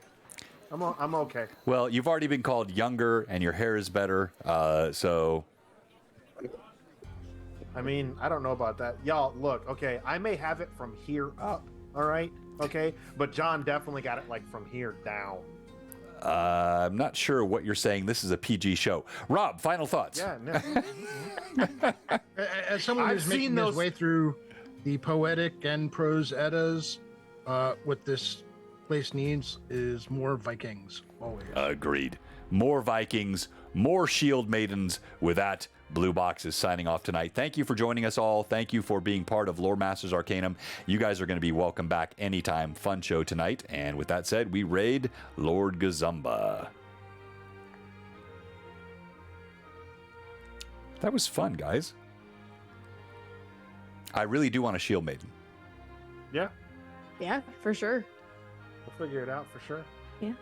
I'm okay. Well, you've already been called younger, and your hair is better. So. I mean, I don't know about that. Y'all, look, okay, I may have it from here up, all right? Okay? But John definitely got it, like, from here down. I'm not sure what you're saying. This is a PG show. Rob, final thoughts. Yeah, no. As someone who's making his way through the poetic and prose Eddas, what this place needs is more Vikings, always. Agreed. More Vikings, more Shield Maidens. With that, Blue Box is signing off tonight. Thank you for joining us all. Thank you for being part of Loremaster's Arcanum. You guys are going to be welcome back anytime. Fun show tonight. And with that said, we raid Lord Gazumba. That was fun, guys. I really do want a Shield Maiden. Yeah. Yeah, for sure. We'll figure it out for sure. Yeah.